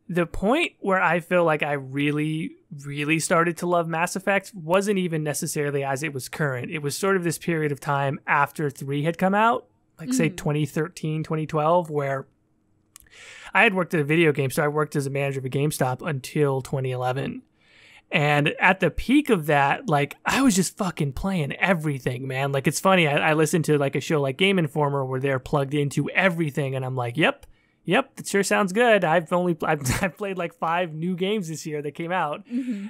the point where I feel like I really, really started to love Mass Effect wasn't even necessarily as it was current. It was sort of this period of time after 3 had come out. Like, say, 2013, 2012, where I had worked at a video game store. I worked as a manager of a GameStop until 2011. And at the peak of that, like, I was just fucking playing everything, man. Like, it's funny. I listened to, like, a show like Game Informer where they're plugged into everything. And I'm like, yep, that sure sounds good. I've played, like, 5 new games this year that came out.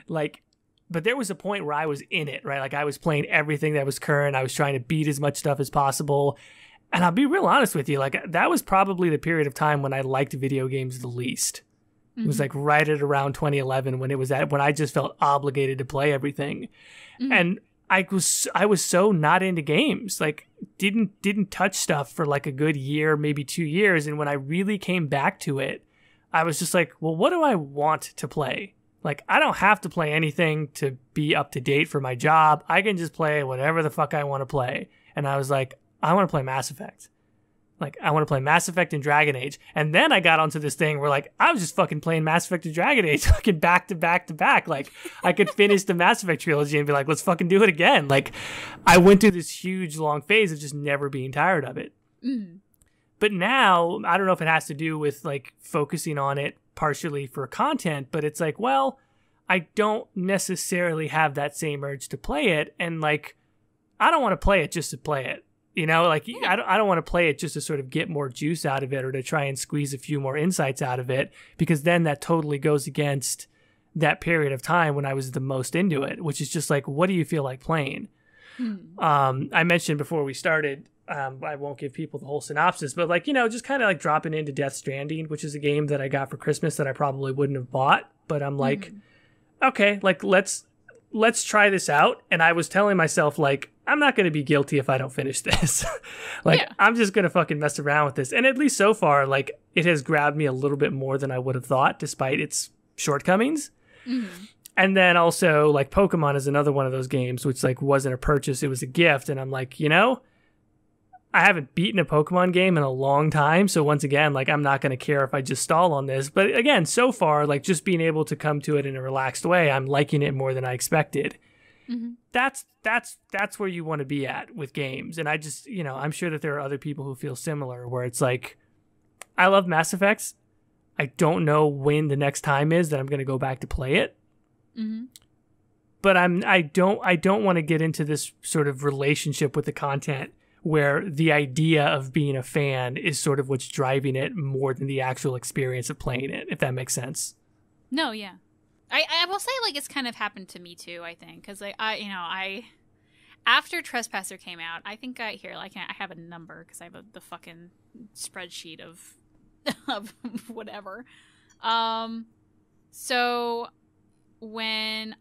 Like, but there was a point where I was in it, right? Like, I was playing everything that was current. I was trying to beat as much stuff as possible. And I'll be real honest with you, like that was probably the period of time when I liked video games the least. It was like right at around 2011 when when I just felt obligated to play everything. And I was so not into games, like didn't touch stuff for like a good year, maybe 2 years. And when I really came back to it, I was just like, well, what do I want to play? Like, I don't have to play anything to be up to date for my job. I can just play whatever the fuck I want to play. And I was like, I want to play Mass Effect. Like, I want to play Mass Effect and Dragon Age. And then I got onto this thing where, like, I was just fucking playing Mass Effect and Dragon Age fucking back to back to back. Like, I could finish the Mass Effect trilogy and be like, let's fucking do it again. Like, I went through this huge, long phase of just never being tired of it. But now, I don't know if it has to do with, like, focusing on it partially for content, but it's like, well, I don't necessarily have that same urge to play it. And, like, I don't want to play it just to play it. You know, like, I don't want to play it just to sort of get more juice out of it or to try and squeeze a few more insights out of it, because then that totally goes against that period of time when I was the most into it, which is just like, what do you feel like playing? I mentioned before we started, I won't give people the whole synopsis, but like, you know, just kind of like dropping into Death Stranding, which is a game that I got for Christmas that I probably wouldn't have bought, but I'm like, okay, like, let's try this out. And I was telling myself, like, I'm not going to be guilty if I don't finish this. Like, I'm just going to fucking mess around with this. And at least so far, like, it has grabbed me a little bit more than I would have thought, despite its shortcomings. And then also, like, Pokemon is another one of those games, which, like, wasn't a purchase. It was a gift. And I'm like, you know, I haven't beaten a Pokemon game in a long time. So once again, like, I'm not going to care if I just stall on this. But again, so far, like, just being able to come to it in a relaxed way, I'm liking it more than I expected. That's where you want to be at with games. And I just, you know, I'm sure that there are other people who feel similar, where it's like, I love Mass Effects. I don't know when the next time is that I'm going to go back to play it. But I don't want to get into this sort of relationship with the content where the idea of being a fan is sort of what's driving it more than the actual experience of playing it, if that makes sense. No, yeah. I will say, like, it's kind of happened to me too, I think, because like, I after Trespasser came out, I think I have a number because I have the fucking spreadsheet of whatever. So when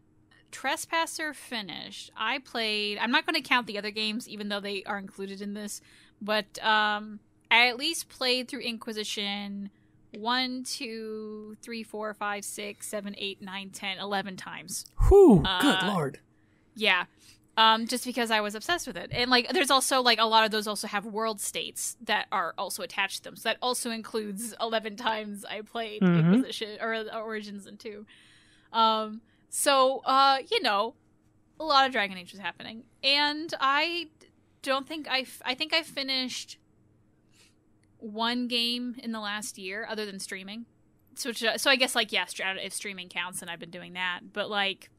Trespasser finished, I played, I'm not going to count the other games even though they are included in this, but I at least played through Inquisition 1, 2, 3, 4, 5, 6, 7, 8, 9, 10, 11 times. Whew, good lord. Yeah. Just because I was obsessed with it. And like, there's also like a lot of those also have world states that are also attached to them. So that also includes 11 times I played Inquisition or Origins and 2. So, you know, a lot of Dragon Age was happening. And I think I finished one game in the last year other than streaming. So I guess, like, yeah, if streaming counts, then I've been doing that. But, like,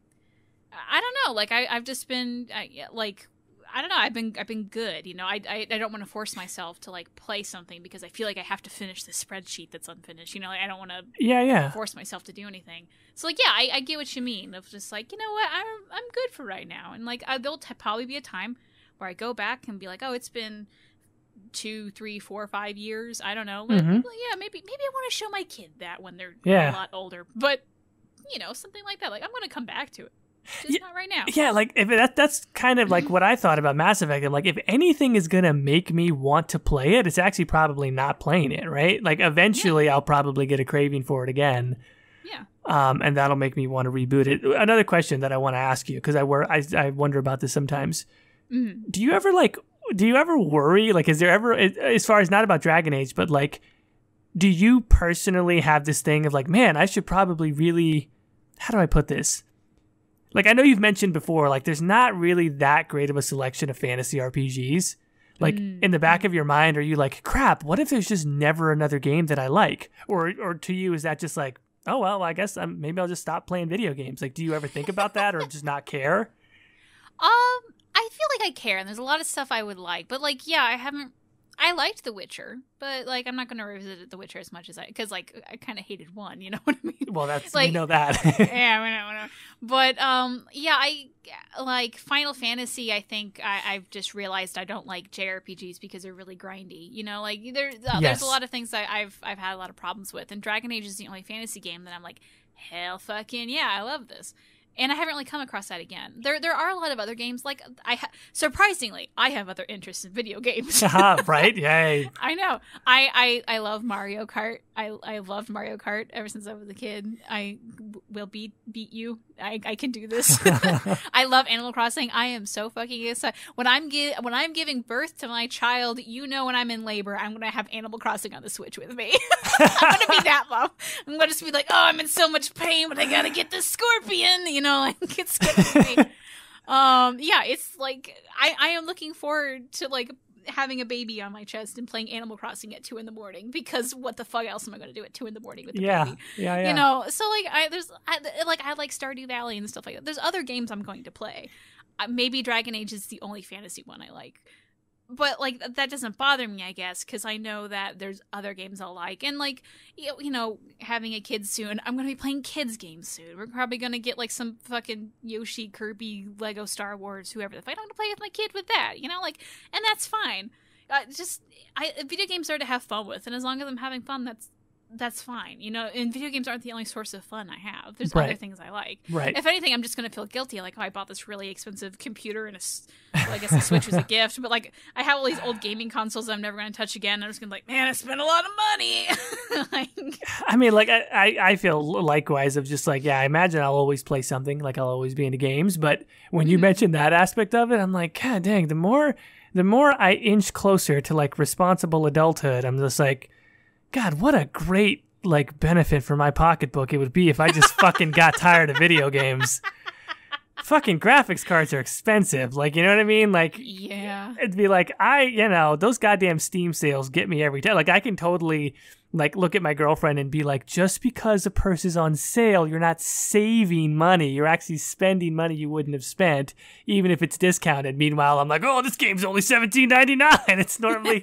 I don't know. Like, I've just been, like, I don't know. I've been good. You know, I don't want to force myself to like play something because I feel like I have to finish the spreadsheet that's unfinished. You know, like, I don't want to force myself to do anything. So like, yeah, I get what you mean. Of just like, you know what, I'm good for right now. And like, there'll probably be a time where I go back and be like, oh, it's been 2, 3, 4, 5 years. I don't know. Maybe I want to show my kid that when they're a lot older. But you know, something like that. Like, I'm going to come back to it. Just not right now. Yeah, like if that's kind of like what I thought about Mass Effect. I'm like, if anything is gonna make me want to play it, it's actually probably not playing it, right? Like eventually I'll probably get a craving for it again. Yeah. And that'll make me want to reboot it. Another question that I want to ask you, because I wonder about this sometimes. Mm-hmm. Do you ever worry? Like, is there ever, as far as not about Dragon Age, but like, do you personally have this thing of like, man, I should probably really, how do I put this? Like, I know you've mentioned before, like, there's not really that great of a selection of fantasy RPGs. Like, in the back of your mind, are you like, crap, what if there's just never another game that I like? Or to you, is that just like, oh, well, I guess maybe I'll just stop playing video games. Like, do you ever think about that or just not care? I feel like I care, and there's a lot of stuff I would like. But, like, yeah, I liked The Witcher, but, like, I'm not going to revisit The Witcher as much as because, like, I kind of hated 1, you know what I mean? Well, that's, like, we know that. Yeah, we know. But, yeah, I, like, Final Fantasy, I think I've just realized I don't like JRPGs because they're really grindy, you know? Like, there's a lot of things that I've had a lot of problems with, and Dragon Age is the only fantasy game that I'm like, hell fucking yeah, I love this. And I haven't really come across that again. There are a lot of other games. Like, surprisingly, I have other interests in video games. Right? Yay. I know. I love Mario Kart. I loved Mario Kart ever since I was a kid. I will beat you. I can do this. I love Animal Crossing. I am so fucking excited. When I'm giving birth to my child, you know, when I'm in labor, I'm going to have Animal Crossing on the Switch with me. I'm going to be that mom. I'm going to just be like, oh, I'm in so much pain, but I got to get this scorpion. You know, like, it's going to be. Yeah, it's like, I am looking forward to, like, having a baby on my chest and playing Animal Crossing at 2 a.m, because what the fuck else am I going to do at 2 a.m. with the baby? Yeah. You know, so like I like Stardew Valley and stuff like that. There's other games I'm going to play. Maybe Dragon Age is the only fantasy one I like. But, like, that doesn't bother me, I guess, because I know that there's other games I'll like. And, like, you know, having a kid soon, I'm going to be playing kids games soon. We're probably going to get, like, some fucking Yoshi, Kirby, Lego Star Wars, whoever the fuck. I'm going to play with my kid with that, you know? Like, and that's fine. Video games are to have fun with, and as long as I'm having fun, that's fine, you know. And video games aren't the only source of fun I have. There's other things I like. Right. If anything, I'm just gonna feel guilty. Like, oh, I bought this really expensive computer and I guess the Switch was a gift. But like, I have all these old gaming consoles that I'm never gonna touch again. I'm just gonna be like, man, I spent a lot of money. Like, I mean, like, I feel likewise of just like, yeah, I imagine I'll always play something. Like, I'll always be into games. But when you mention that aspect of it, I'm like, God dang, the more I inch closer to like responsible adulthood, I'm just like, God, what a great, like, benefit for my pocketbook it would be if I just fucking got tired of video games. Fucking graphics cards are expensive. Like, you know what I mean? Like, yeah. It'd be like, those goddamn Steam sales get me every time. Like, I can totally, like, look at my girlfriend and be like, just because a purse is on sale, you're not saving money. You're actually spending money you wouldn't have spent, even if it's discounted. Meanwhile, I'm like, oh, this game's only $17.99. It's normally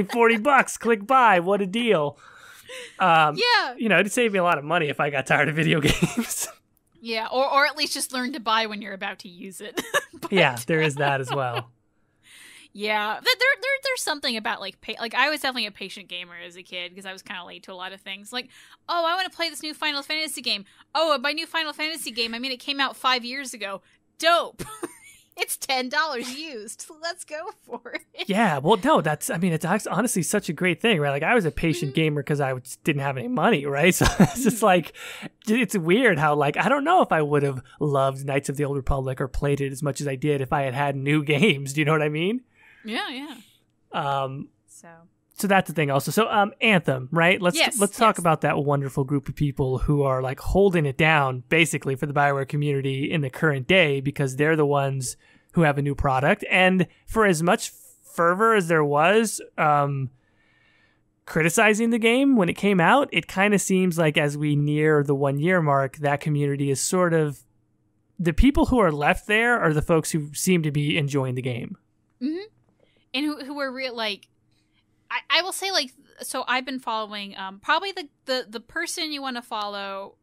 $40. Click buy. What a deal. Yeah. You know, it'd save me a lot of money if I got tired of video games. Yeah, or at least just learn to buy when you're about to use it. Yeah, there is that as well. Yeah, there's something about like I was definitely a patient gamer as a kid because I was kind of late to a lot of things. Like, oh, I want to play this new Final Fantasy game. Oh, my new Final Fantasy game. I mean, it came out 5 years ago. Dope. It's $10 used. Let's go for it. Yeah, well, no, it's honestly such a great thing, right? Like, I was a patient gamer because I didn't have any money, right? So it's just like, it's weird how, like, I don't know if I would have loved Knights of the Old Republic or played it as much as I did if I had new games. Do you know what I mean? Yeah. So that's the thing also. So Anthem, right? Let's talk about that wonderful group of people who are like holding it down basically for the BioWare community in the current day because they're the ones who have a new product. And for as much fervor as there was criticizing the game when it came out, it kind of seems like as we near the 1 year mark, that community is sort of the people who are left there are the folks who seem to be enjoying the game. Mm-hmm. And who are real, like, I will say, like, so I've been following probably the person you want to follow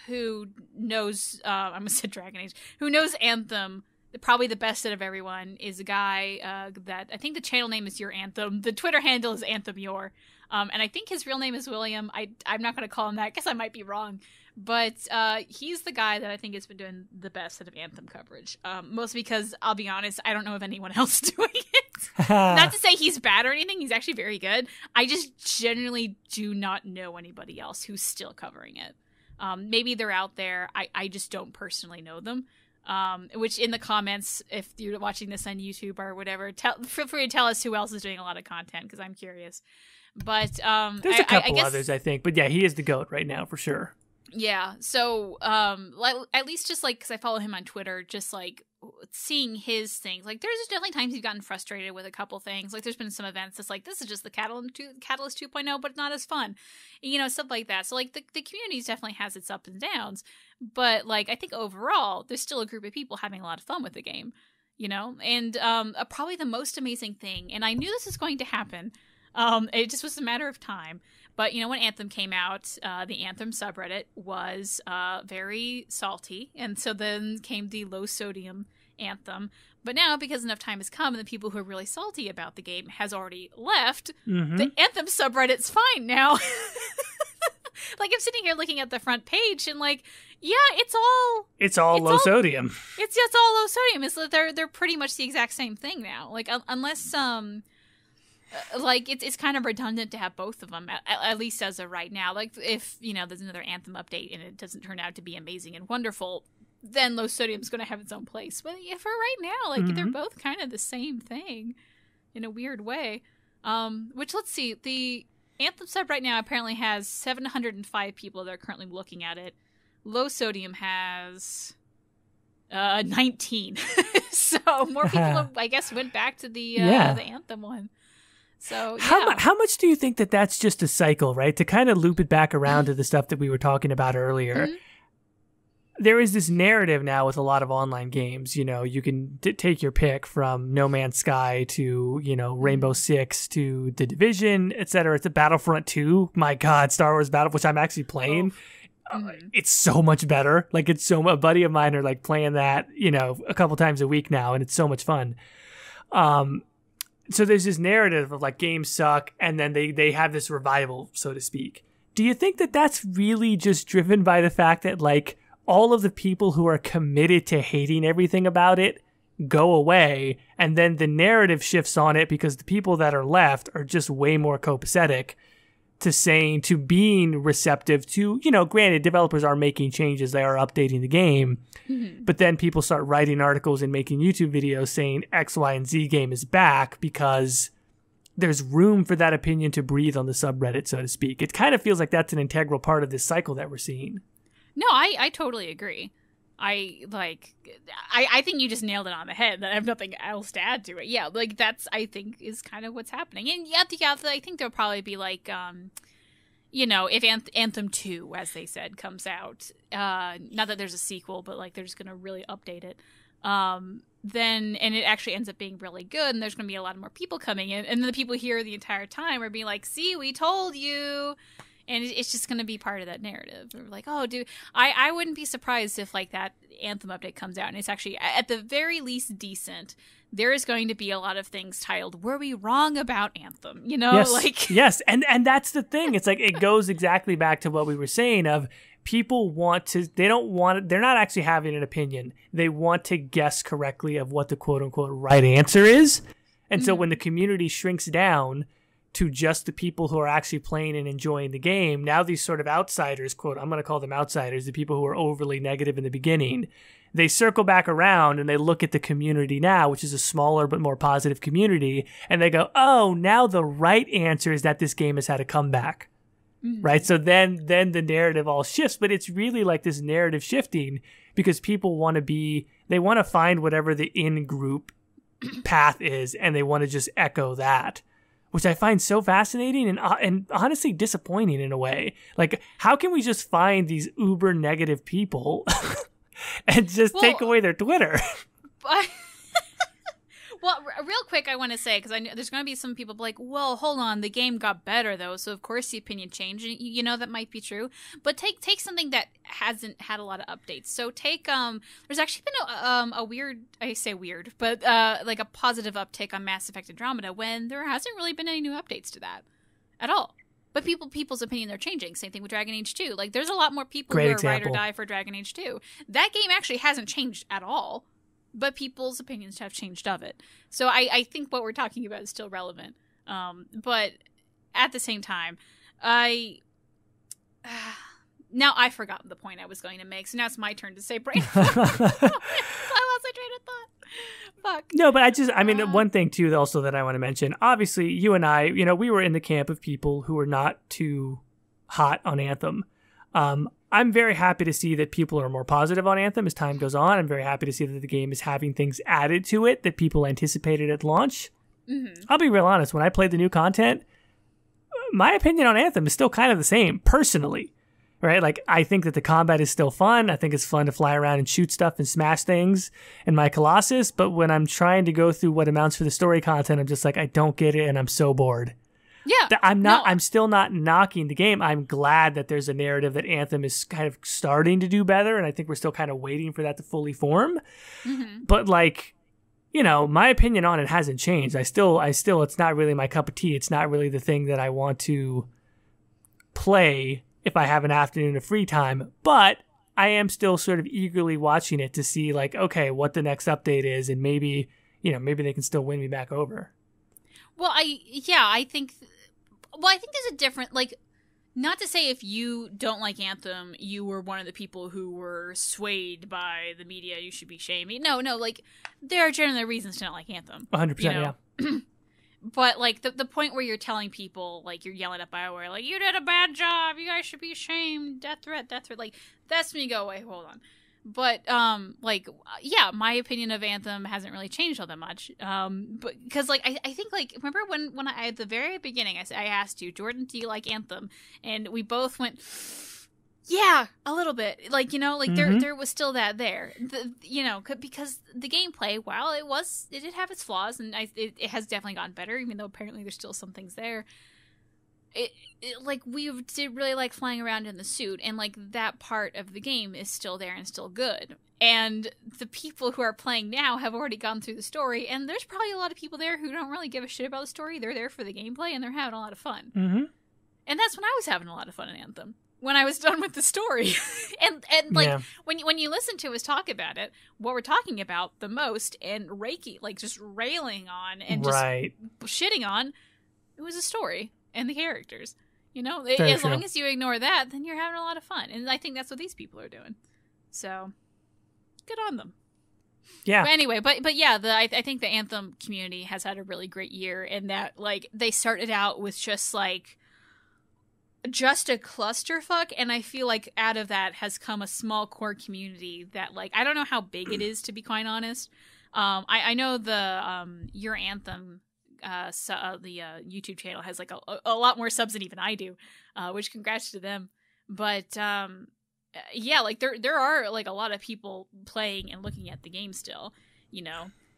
who knows, I'm going to say Dragon Age, who knows Anthem probably the best out of everyone is a guy that I think the channel name is Your Anthem. The Twitter handle is Anthem Your. And I think his real name is William. I'm not going to call him that. I guess I might be wrong. But he's the guy that I think has been doing the best out of Anthem coverage. Mostly because, I'll be honest, I don't know of anyone else doing it. Not to say he's bad or anything. He's actually very good. I just generally do not know anybody else who's still covering it. Maybe they're out there. I just don't personally know them. Which in the comments, if you're watching this on YouTube or whatever, feel free to tell us who else is doing a lot of content, because I'm curious. But there's a couple others, I think. But yeah, he is the GOAT right now for sure. Yeah. So at least just like, because I follow him on Twitter, just like seeing his things. Like there's definitely times he's gotten frustrated with a couple things. Like there's been some events that's like, this is just the Catalyst 2.0, but not as fun. You know, stuff like that. So like the community definitely has its ups and downs. But like I think overall, there's still a group of people having a lot of fun with the game. You know? And probably the most amazing thing, and I knew this was going to happen, it just was a matter of time. But, you know, when Anthem came out, the Anthem subreddit was very salty. And so then came the low sodium Anthem. But now, because enough time has come and the people who are really salty about the game has already left, the Anthem subreddit's fine now. Like, I'm sitting here looking at the front page and like, yeah, it's all low sodium. It's just all low sodium. It's they're pretty much the exact same thing now. Like, unless like it's kind of redundant to have both of them, at least as of right now. Like if, you know, there's another Anthem update and it doesn't turn out to be amazing and wonderful, then low sodium's going to have its own place. But yeah, for right now, like they're both kind of the same thing in a weird way. Which, let's see, the Anthem sub right now apparently has 705 people that are currently looking at it. Low sodium has 19. So more people, I guess, went back to the Anthem one. So yeah. How much do you think that that's just a cycle, right? To kind of loop it back around to the stuff that we were talking about earlier. There is this narrative now with a lot of online games. You know, you can take your pick from No Man's Sky to, you know, Rainbow Six to The Division, etc. It's a Battlefront 2. My God, Star Wars Battle, which I'm actually playing. It's so much better. Like, it's so a buddy of mine are like playing that, you know, a couple times a week now, and it's so much fun. So there's this narrative of like games suck, and then they have this revival, so to speak. Do you think that that's really just driven by the fact that like all of the people who are committed to hating everything about it go away, and then the narrative shifts on it because the people that are left are just way more copacetic to being receptive to, you know, granted, developers are making changes, they are updating the game, but then people start writing articles and making YouTube videos saying X, Y, and Z game is back because there's room for that opinion to breathe on the subreddit, so to speak. It kind of feels like that's an integral part of this cycle that we're seeing. No, I totally agree. I think you just nailed it on the head. I have nothing else to add to it. Yeah, like that's, I think, is kind of what's happening. And yeah, I think there'll probably be like, you know, if Anthem 2, as they said, comes out, not that there's a sequel, but like they're just going to really update it. Then, and it actually ends up being really good, and there's going to be a lot more people coming in. And then the people here the entire time are being like, see, we told you. And it's just going to be part of that narrative. We're like, oh, dude, I wouldn't be surprised if like that Anthem update comes out and it's actually at the very least decent. There is going to be a lot of things titled, "Were we wrong about Anthem?" You know, yes. like yes, and that's the thing. It's like it goes exactly back to what we were saying of people they're not actually having an opinion. They want to guess correctly of what the quote unquote right answer is. And so when the community shrinks down to just the people who are actually playing and enjoying the game, now these sort of outsiders, quote, I'm going to call them outsiders, the people who are overly negative in the beginning, they circle back around and they look at the community now, which is a smaller but more positive community, and they go, oh, now the right answer is that this game has had a comeback. Right? So then the narrative all shifts, but it's really like this narrative shifting because people want to find whatever the in-group path is, and they want to just echo that, which I find so fascinating and honestly disappointing in a way. Like, how can we just find these uber negative people and just take away their Twitter. Well, real quick, I want to say, because I know there's going to be some people like, well, hold on, the game got better, though, so of course the opinion changed. And you know that might be true. But take something that hasn't had a lot of updates. So take, there's actually been a weird, I say weird, but like a positive uptick on Mass Effect Andromeda when there hasn't really been any new updates to that at all. But people's opinion are changing. Same thing with Dragon Age 2. Like, there's a lot more people who are ride or die for Dragon Age 2. That game actually hasn't changed at all. But people's opinions have changed of it. So I think what we're talking about is still relevant. But at the same time, now I forgot the point I was going to make. So now it's my turn to say brain fart. I lost my train of thought. Fuck. No, but one thing too also that I want to mention, obviously you and I, we were in the camp of people who were not too hot on Anthem. I'm very happy to see that people are more positive on Anthem as time goes on. I'm very happy to see that the game is having things added to it that people anticipated at launch. Mm-hmm. I'll be real honest. When I played the new content, my opinion on Anthem is still kind of the same, personally. Right? Like, I think that the combat is still fun. I think it's fun to fly around and shoot stuff and smash things in my Colossus. But when I'm trying to go through what amounts for the story content, I'm just like, I don't get it, and I'm so bored. Yeah, I'm still not knocking the game. I'm glad that there's a narrative that Anthem is kind of starting to do better, and I think we're still kind of waiting for that to fully form. Mm-hmm. But my opinion on it hasn't changed. I still, it's not really my cup of tea. It's not really the thing that I want to play if I have an afternoon of free time. But I am still sort of eagerly watching it to see, like, okay, what the next update is, and maybe they can still win me back over. Well, I think there's a different, like, not to say if you don't like Anthem, you were one of the people who were swayed by the media, you should be shamed. No, like, there are generally reasons to not like Anthem. 100%, yeah. But, like, the point where you're telling people, like, you're yelling at BioWare, like, you did a bad job, you guys should be ashamed, death threat, like, that's when you go, wait, hold on. But, my opinion of Anthem hasn't really changed all that much. But, because, like, I think, like, remember when I, at the very beginning, I asked you, Jordan, do you like Anthem? And we both went, yeah, a little bit. Like, mm-hmm. there was still that there. Because the gameplay, while it did have its flaws, and it has definitely gotten better, even though apparently there's still some things there. We did really like flying around in the suit, and like that part of the game is still there and still good. And the people who are playing now have already gone through the story, and there's probably a lot of people there who don't really give a shit about the story. They're there for the gameplay, and they're having a lot of fun. Mm-hmm. And that's when I was having a lot of fun in Anthem, when I was done with the story. and when you listen to us talk about it, what we're talking about the most, and Reiki, like, just railing on and just shitting on, it was a story. And the characters, as long as you ignore that, then you're having a lot of fun. And I think that's what these people are doing. So, good on them. Yeah. But anyway, but yeah, I think the Anthem community has had a really great year in that, like, they started out with just a clusterfuck, and I feel like out of that has come a small core community that, like, I don't know how big it is, to be quite honest. I know the Your Anthem. The YouTube channel has like a lot more subs than even I do, which congrats to them. But like there are like a lot of people playing and looking at the game still.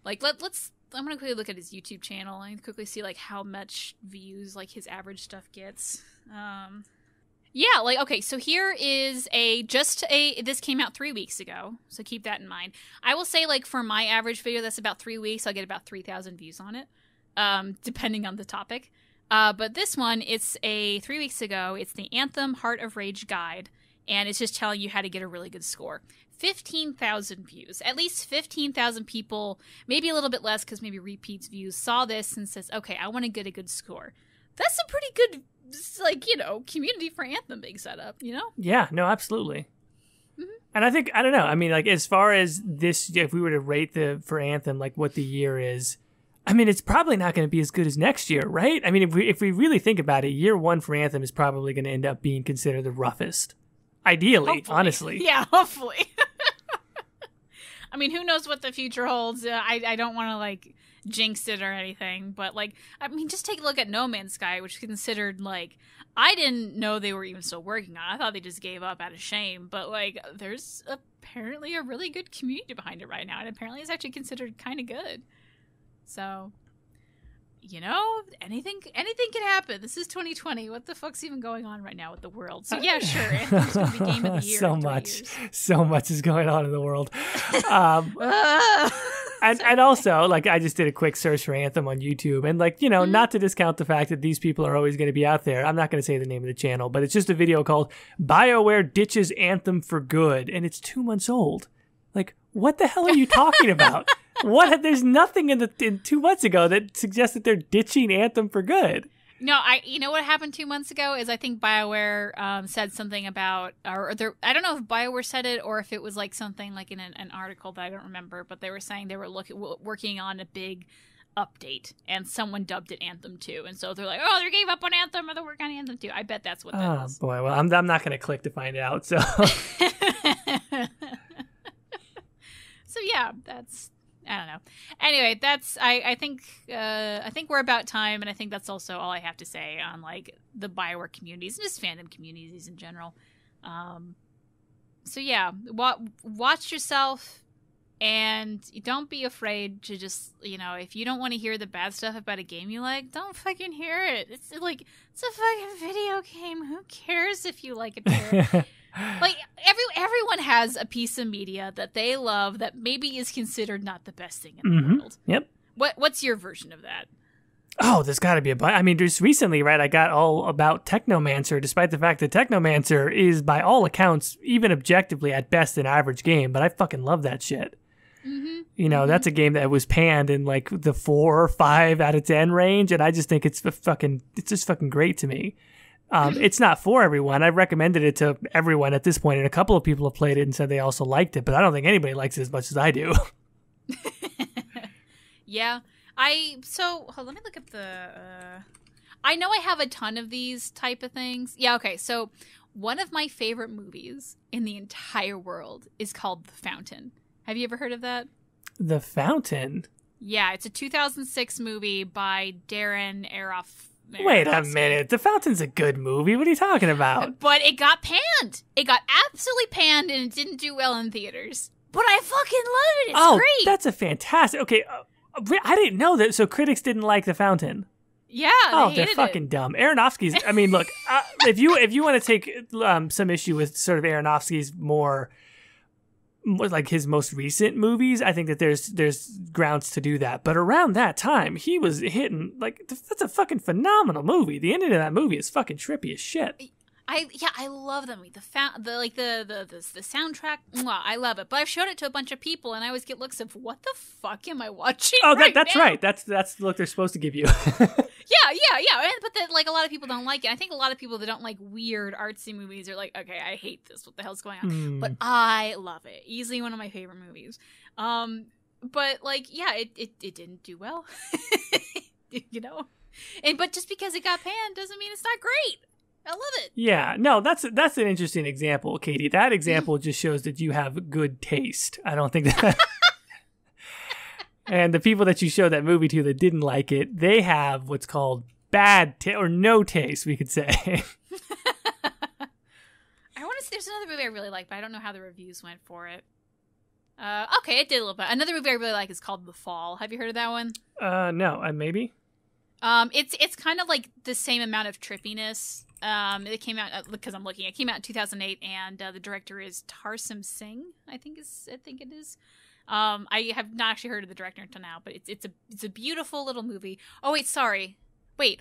Like let's. I'm gonna quickly look at his YouTube channel and quickly see like how much views like his average stuff gets. Yeah, like, okay, so here is this came out 3 weeks ago, so keep that in mind. I will say, like, for my average video that's about 3 weeks, I'll get about 3,000 views on it. Depending on the topic. But this one, it's 3 weeks ago. It's the Anthem Heart of Rage guide, and it's just telling you how to get a really good score. 15,000 views. At least 15,000 people, maybe a little bit less because maybe repeats views, saw this and says, okay, I want to get a good score. That's a pretty good, like, community for Anthem being set up, Yeah, no, absolutely. Mm-hmm. And I don't know. I mean, like, as far as this, if we were to rate for Anthem, like, what the year is, I mean, it's probably not going to be as good as next year, right? I mean, if we really think about it, year one for Anthem is probably going to end up being considered the roughest. Ideally, hopefully. Honestly. Yeah, hopefully. I mean, who knows what the future holds? I don't want to, like, jinx it or anything, but, like, I mean, just take a look at No Man's Sky, which is considered, like, I didn't know they were even still working on it. I thought they just gave up out of shame, but, like, there's apparently apparently a really good community behind it right now, and apparently it's actually considered kind of good. So, you know, anything can happen. This is 2020. What the fuck's even going on right now with the world? So yeah, sure, Anthem's gonna be game of the year. So much is going on in the world. And also, like, I just did a quick search for Anthem on YouTube, and like, you know, not to discount the fact that these people are always going to be out there. I'm not going to say the name of the channel, but it's just a video called BioWare Ditches Anthem for Good, and it's 2 months old. Like, what the hell are you talking about? There's nothing in 2 months ago that suggests that they're ditching Anthem for good. No, you know what happened 2 months ago is I think BioWare said something about, I don't know if BioWare said it or if it was like something like in an article that I don't remember, but they were saying they were working on a big update, and someone dubbed it Anthem 2, and so they're like, oh, they gave up on Anthem, or they're working on Anthem 2. I bet that's what that is. Oh boy, well, I'm not going to click to find out. So, so yeah, that's. I don't know. Anyway, that's I think we're about time, and I think that's also all I have to say on like the BioWare communities and just fandom communities in general. So yeah, watch yourself, and don't be afraid to just, you know, if you don't want to hear the bad stuff about a game you like, don't fucking hear it. It's a fucking video game. Who cares if you like it? Like everyone has a piece of media that they love that maybe is considered not the best thing in the world. Yep. What's your version of that? Oh, there's got to be a bunch. I mean, just recently, right, I got all about Technomancer, despite the fact that Technomancer is, by all accounts, even objectively, at best, an average game. But I fucking love that shit. Mm-hmm. You know, that's a game that was panned in like the 4 or 5 out of 10 range, and I just think it's just fucking great to me. It's not for everyone. I've recommended it to everyone at this point, and a couple of people have played it and said they also liked it, but I don't think anybody likes it as much as I do. Yeah. Let me look up I know I have a ton of these type of things. Yeah, okay. So one of my favorite movies in the entire world is called The Fountain. Have you ever heard of that? The Fountain? Yeah, it's a 2006 movie by Darren Aronofsky. Wait a minute. The Fountain's a good movie. What are you talking about? But it got panned. It got absolutely panned, and it didn't do well in theaters. But I fucking love it. It's great. That's a fantastic... Okay, I didn't know that. So critics didn't like The Fountain. Yeah, they're fucking dumb. Aronofsky's... I mean, look, if you want to take some issue with sort of Aronofsky's more like his most recent movies, I think that there's grounds to do that. But around that time, he was hitting like that's a fucking phenomenal movie. The ending of that movie is fucking trippy as shit. I love them. The soundtrack, I love it. But I've showed it to a bunch of people, and I always get looks of what the fuck am I watching? Oh, that's right. That's the look they're supposed to give you. Yeah. But like a lot of people don't like it. I think a lot of people that don't like weird artsy movies are like, okay, I hate this. What the hell's going on? But I love it. Easily one of my favorite movies. But like, yeah, it didn't do well. You know, but just because it got panned doesn't mean it's not great. I love it. Yeah, no, that's an interesting example, Katie. That example just shows that you have good taste. I don't think that. And the people that you showed that movie to that didn't like it, they have what's called bad or no taste, we could say. I want to say there's another movie I really like, but I don't know how the reviews went for it. Okay, it did a little bit. Another movie I really like is called The Fall. Have you heard of that one? No, maybe. It's kind of like the same amount of trippiness. It came out because I'm looking. It came out in 2008, and the director is Tarsem Singh. I think it is. I have not actually heard of the director until now, but it's a beautiful little movie. Oh wait, sorry. Wait,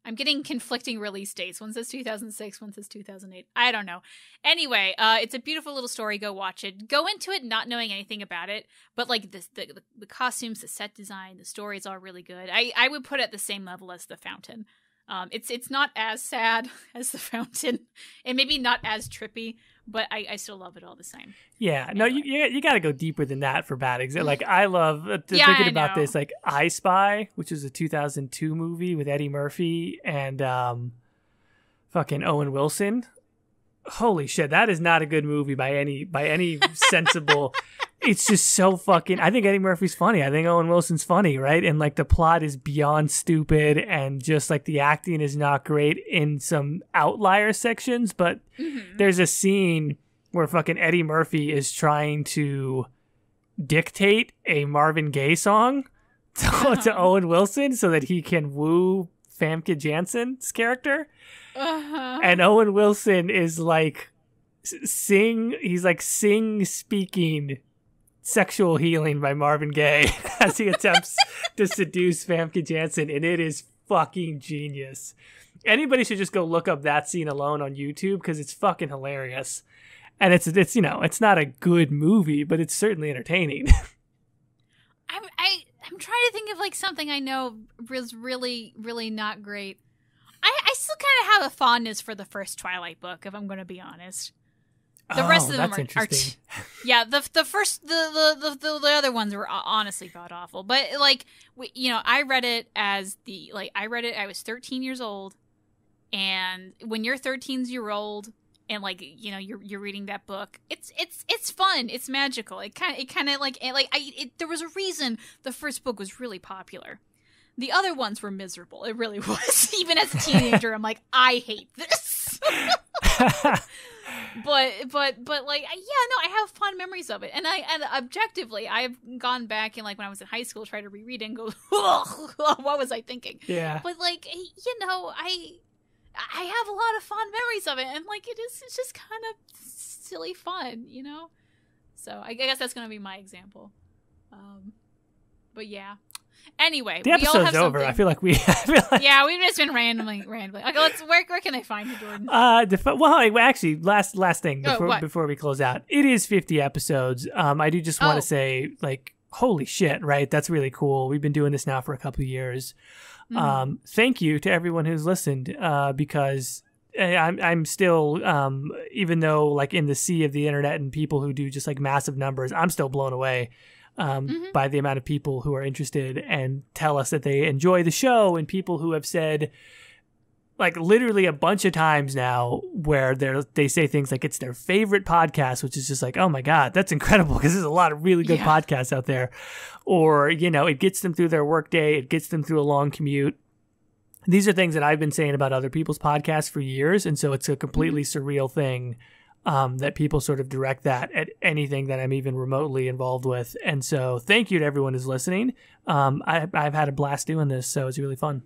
I'm getting conflicting release dates. One says 2006, one says 2008. I don't know. Anyway, it's a beautiful little story. Go watch it. Go into it not knowing anything about it, but like the costumes, the set design, the story is all really good. I would put it at the same level as The Fountain. It's not as sad as The Fountain, and maybe not as trippy, but I still love it all the same. Yeah, no, you got to go deeper than that for bad example. Like I love thinking about this, like I Spy, which is a 2002 movie with Eddie Murphy and fucking Owen Wilson. Holy shit, that is not a good movie by any sensible. It's just so fucking. I think Eddie Murphy's funny. I think Owen Wilson's funny, right? And like the plot is beyond stupid, and just like the acting is not great in some outlier sections. But there's a scene where fucking Eddie Murphy is trying to dictate a Marvin Gaye song to Owen Wilson so that he can woo Famke Janssen's character. And Owen Wilson is like speaking Sexual Healing by Marvin Gaye as he attempts to seduce Famke Janssen, and it is fucking genius. Anybody should just go look up that scene alone on YouTube because it's fucking hilarious. And it's it's not a good movie, but it's certainly entertaining. I'm trying to think of like something I know was really, really not great. I still kind of have a fondness for the first Twilight book, if I'm going to be honest. The rest of them are yeah. The first the other ones were honestly god awful. But like I read it I was 13 years old, and when you're 13-year-old and like you're reading that book, it's fun, it's magical. It kind of there was a reason the first book was really popular. The other ones were miserable. It really was. Even as a teenager, I'm like, I hate this. But like, yeah, no, I have fond memories of it. And objectively, I've gone back and like when I was in high school, try to reread it and go, what was I thinking? Yeah. But like, I have a lot of fond memories of it, and like it's just kind of silly fun, So I guess that's gonna be my example. But yeah. Anyway, the episode's over. I feel like yeah, we've just been rambling. Okay, where can they find you, Jordan? Actually, last thing before we close out, it is 50 episodes. I do just want to say, like, holy shit, right? That's really cool. We've been doing this now for a couple of years. Mm-hmm. Thank you to everyone who's listened, because I'm still, even though like in the sea of the internet and people who do just like massive numbers, I'm still blown away by the amount of people who are interested and tell us that they enjoy the show, and people who have said like literally a bunch of times now where they say things like it's their favorite podcast, which is just like, oh my God, that's incredible, because there's a lot of really good podcasts out there. Or, it gets them through their workday, it gets them through a long commute. These are things that I've been saying about other people's podcasts for years, and so it's a completely surreal thing that people sort of direct that at anything that I'm even remotely involved with. And so thank you to everyone who's listening. I've had a blast doing this, so it's really fun.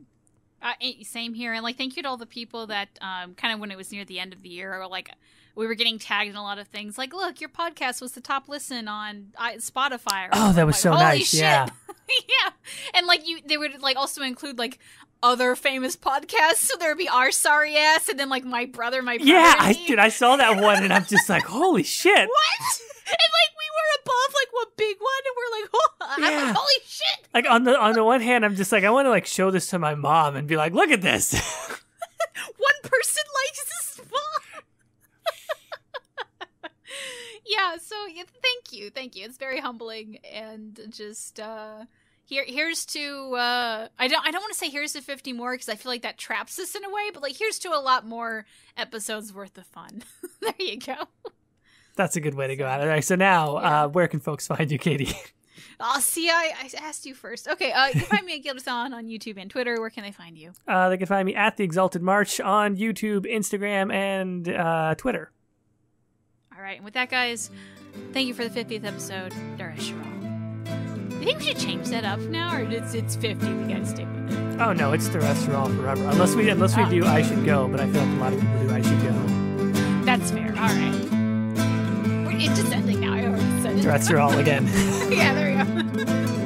Same here. And like, thank you to all the people that kind of when it was near the end of the year, or like we were getting tagged in a lot of things. Like, look, your podcast was the top listen on Spotify. Oh, that was so nice. Shit. Yeah. Yeah. And like they would like also include like other famous podcasts. So there would be our sorry ass, and then like my brother. Yeah, I saw that one, and I'm just like, holy shit. What? And like we were above like one big one, and we're like, oh, yeah. I'm like, holy shit. Like on the one hand, I'm just like, I want to like show this to my mom and be like, look at this. One person likes this mom. Yeah, so thank you. It's very humbling, and just here's to I don't want to say here's to 50 more, because I feel like that traps us in a way, but like here's to a lot more episodes worth of fun. There you go. That's a good way to go at it. All right, so now, where can folks find you, Katie? See, I asked you first. Okay, you can find me at Gilderson on YouTube and Twitter. Where can they find you? They can find me at The Exalted March on YouTube, Instagram, and Twitter. All right, and with that, guys, thank you for the 50th episode, Terrestrial. You think we should change that up now, or it's 50? We gotta stick with it. Oh no, it's Terrestrial forever. Unless we do I Should Go, but I feel like a lot of people do I Should Go. That's fair. All right. It's just ending now. I already said it. Terrestrial again. Yeah, there we go.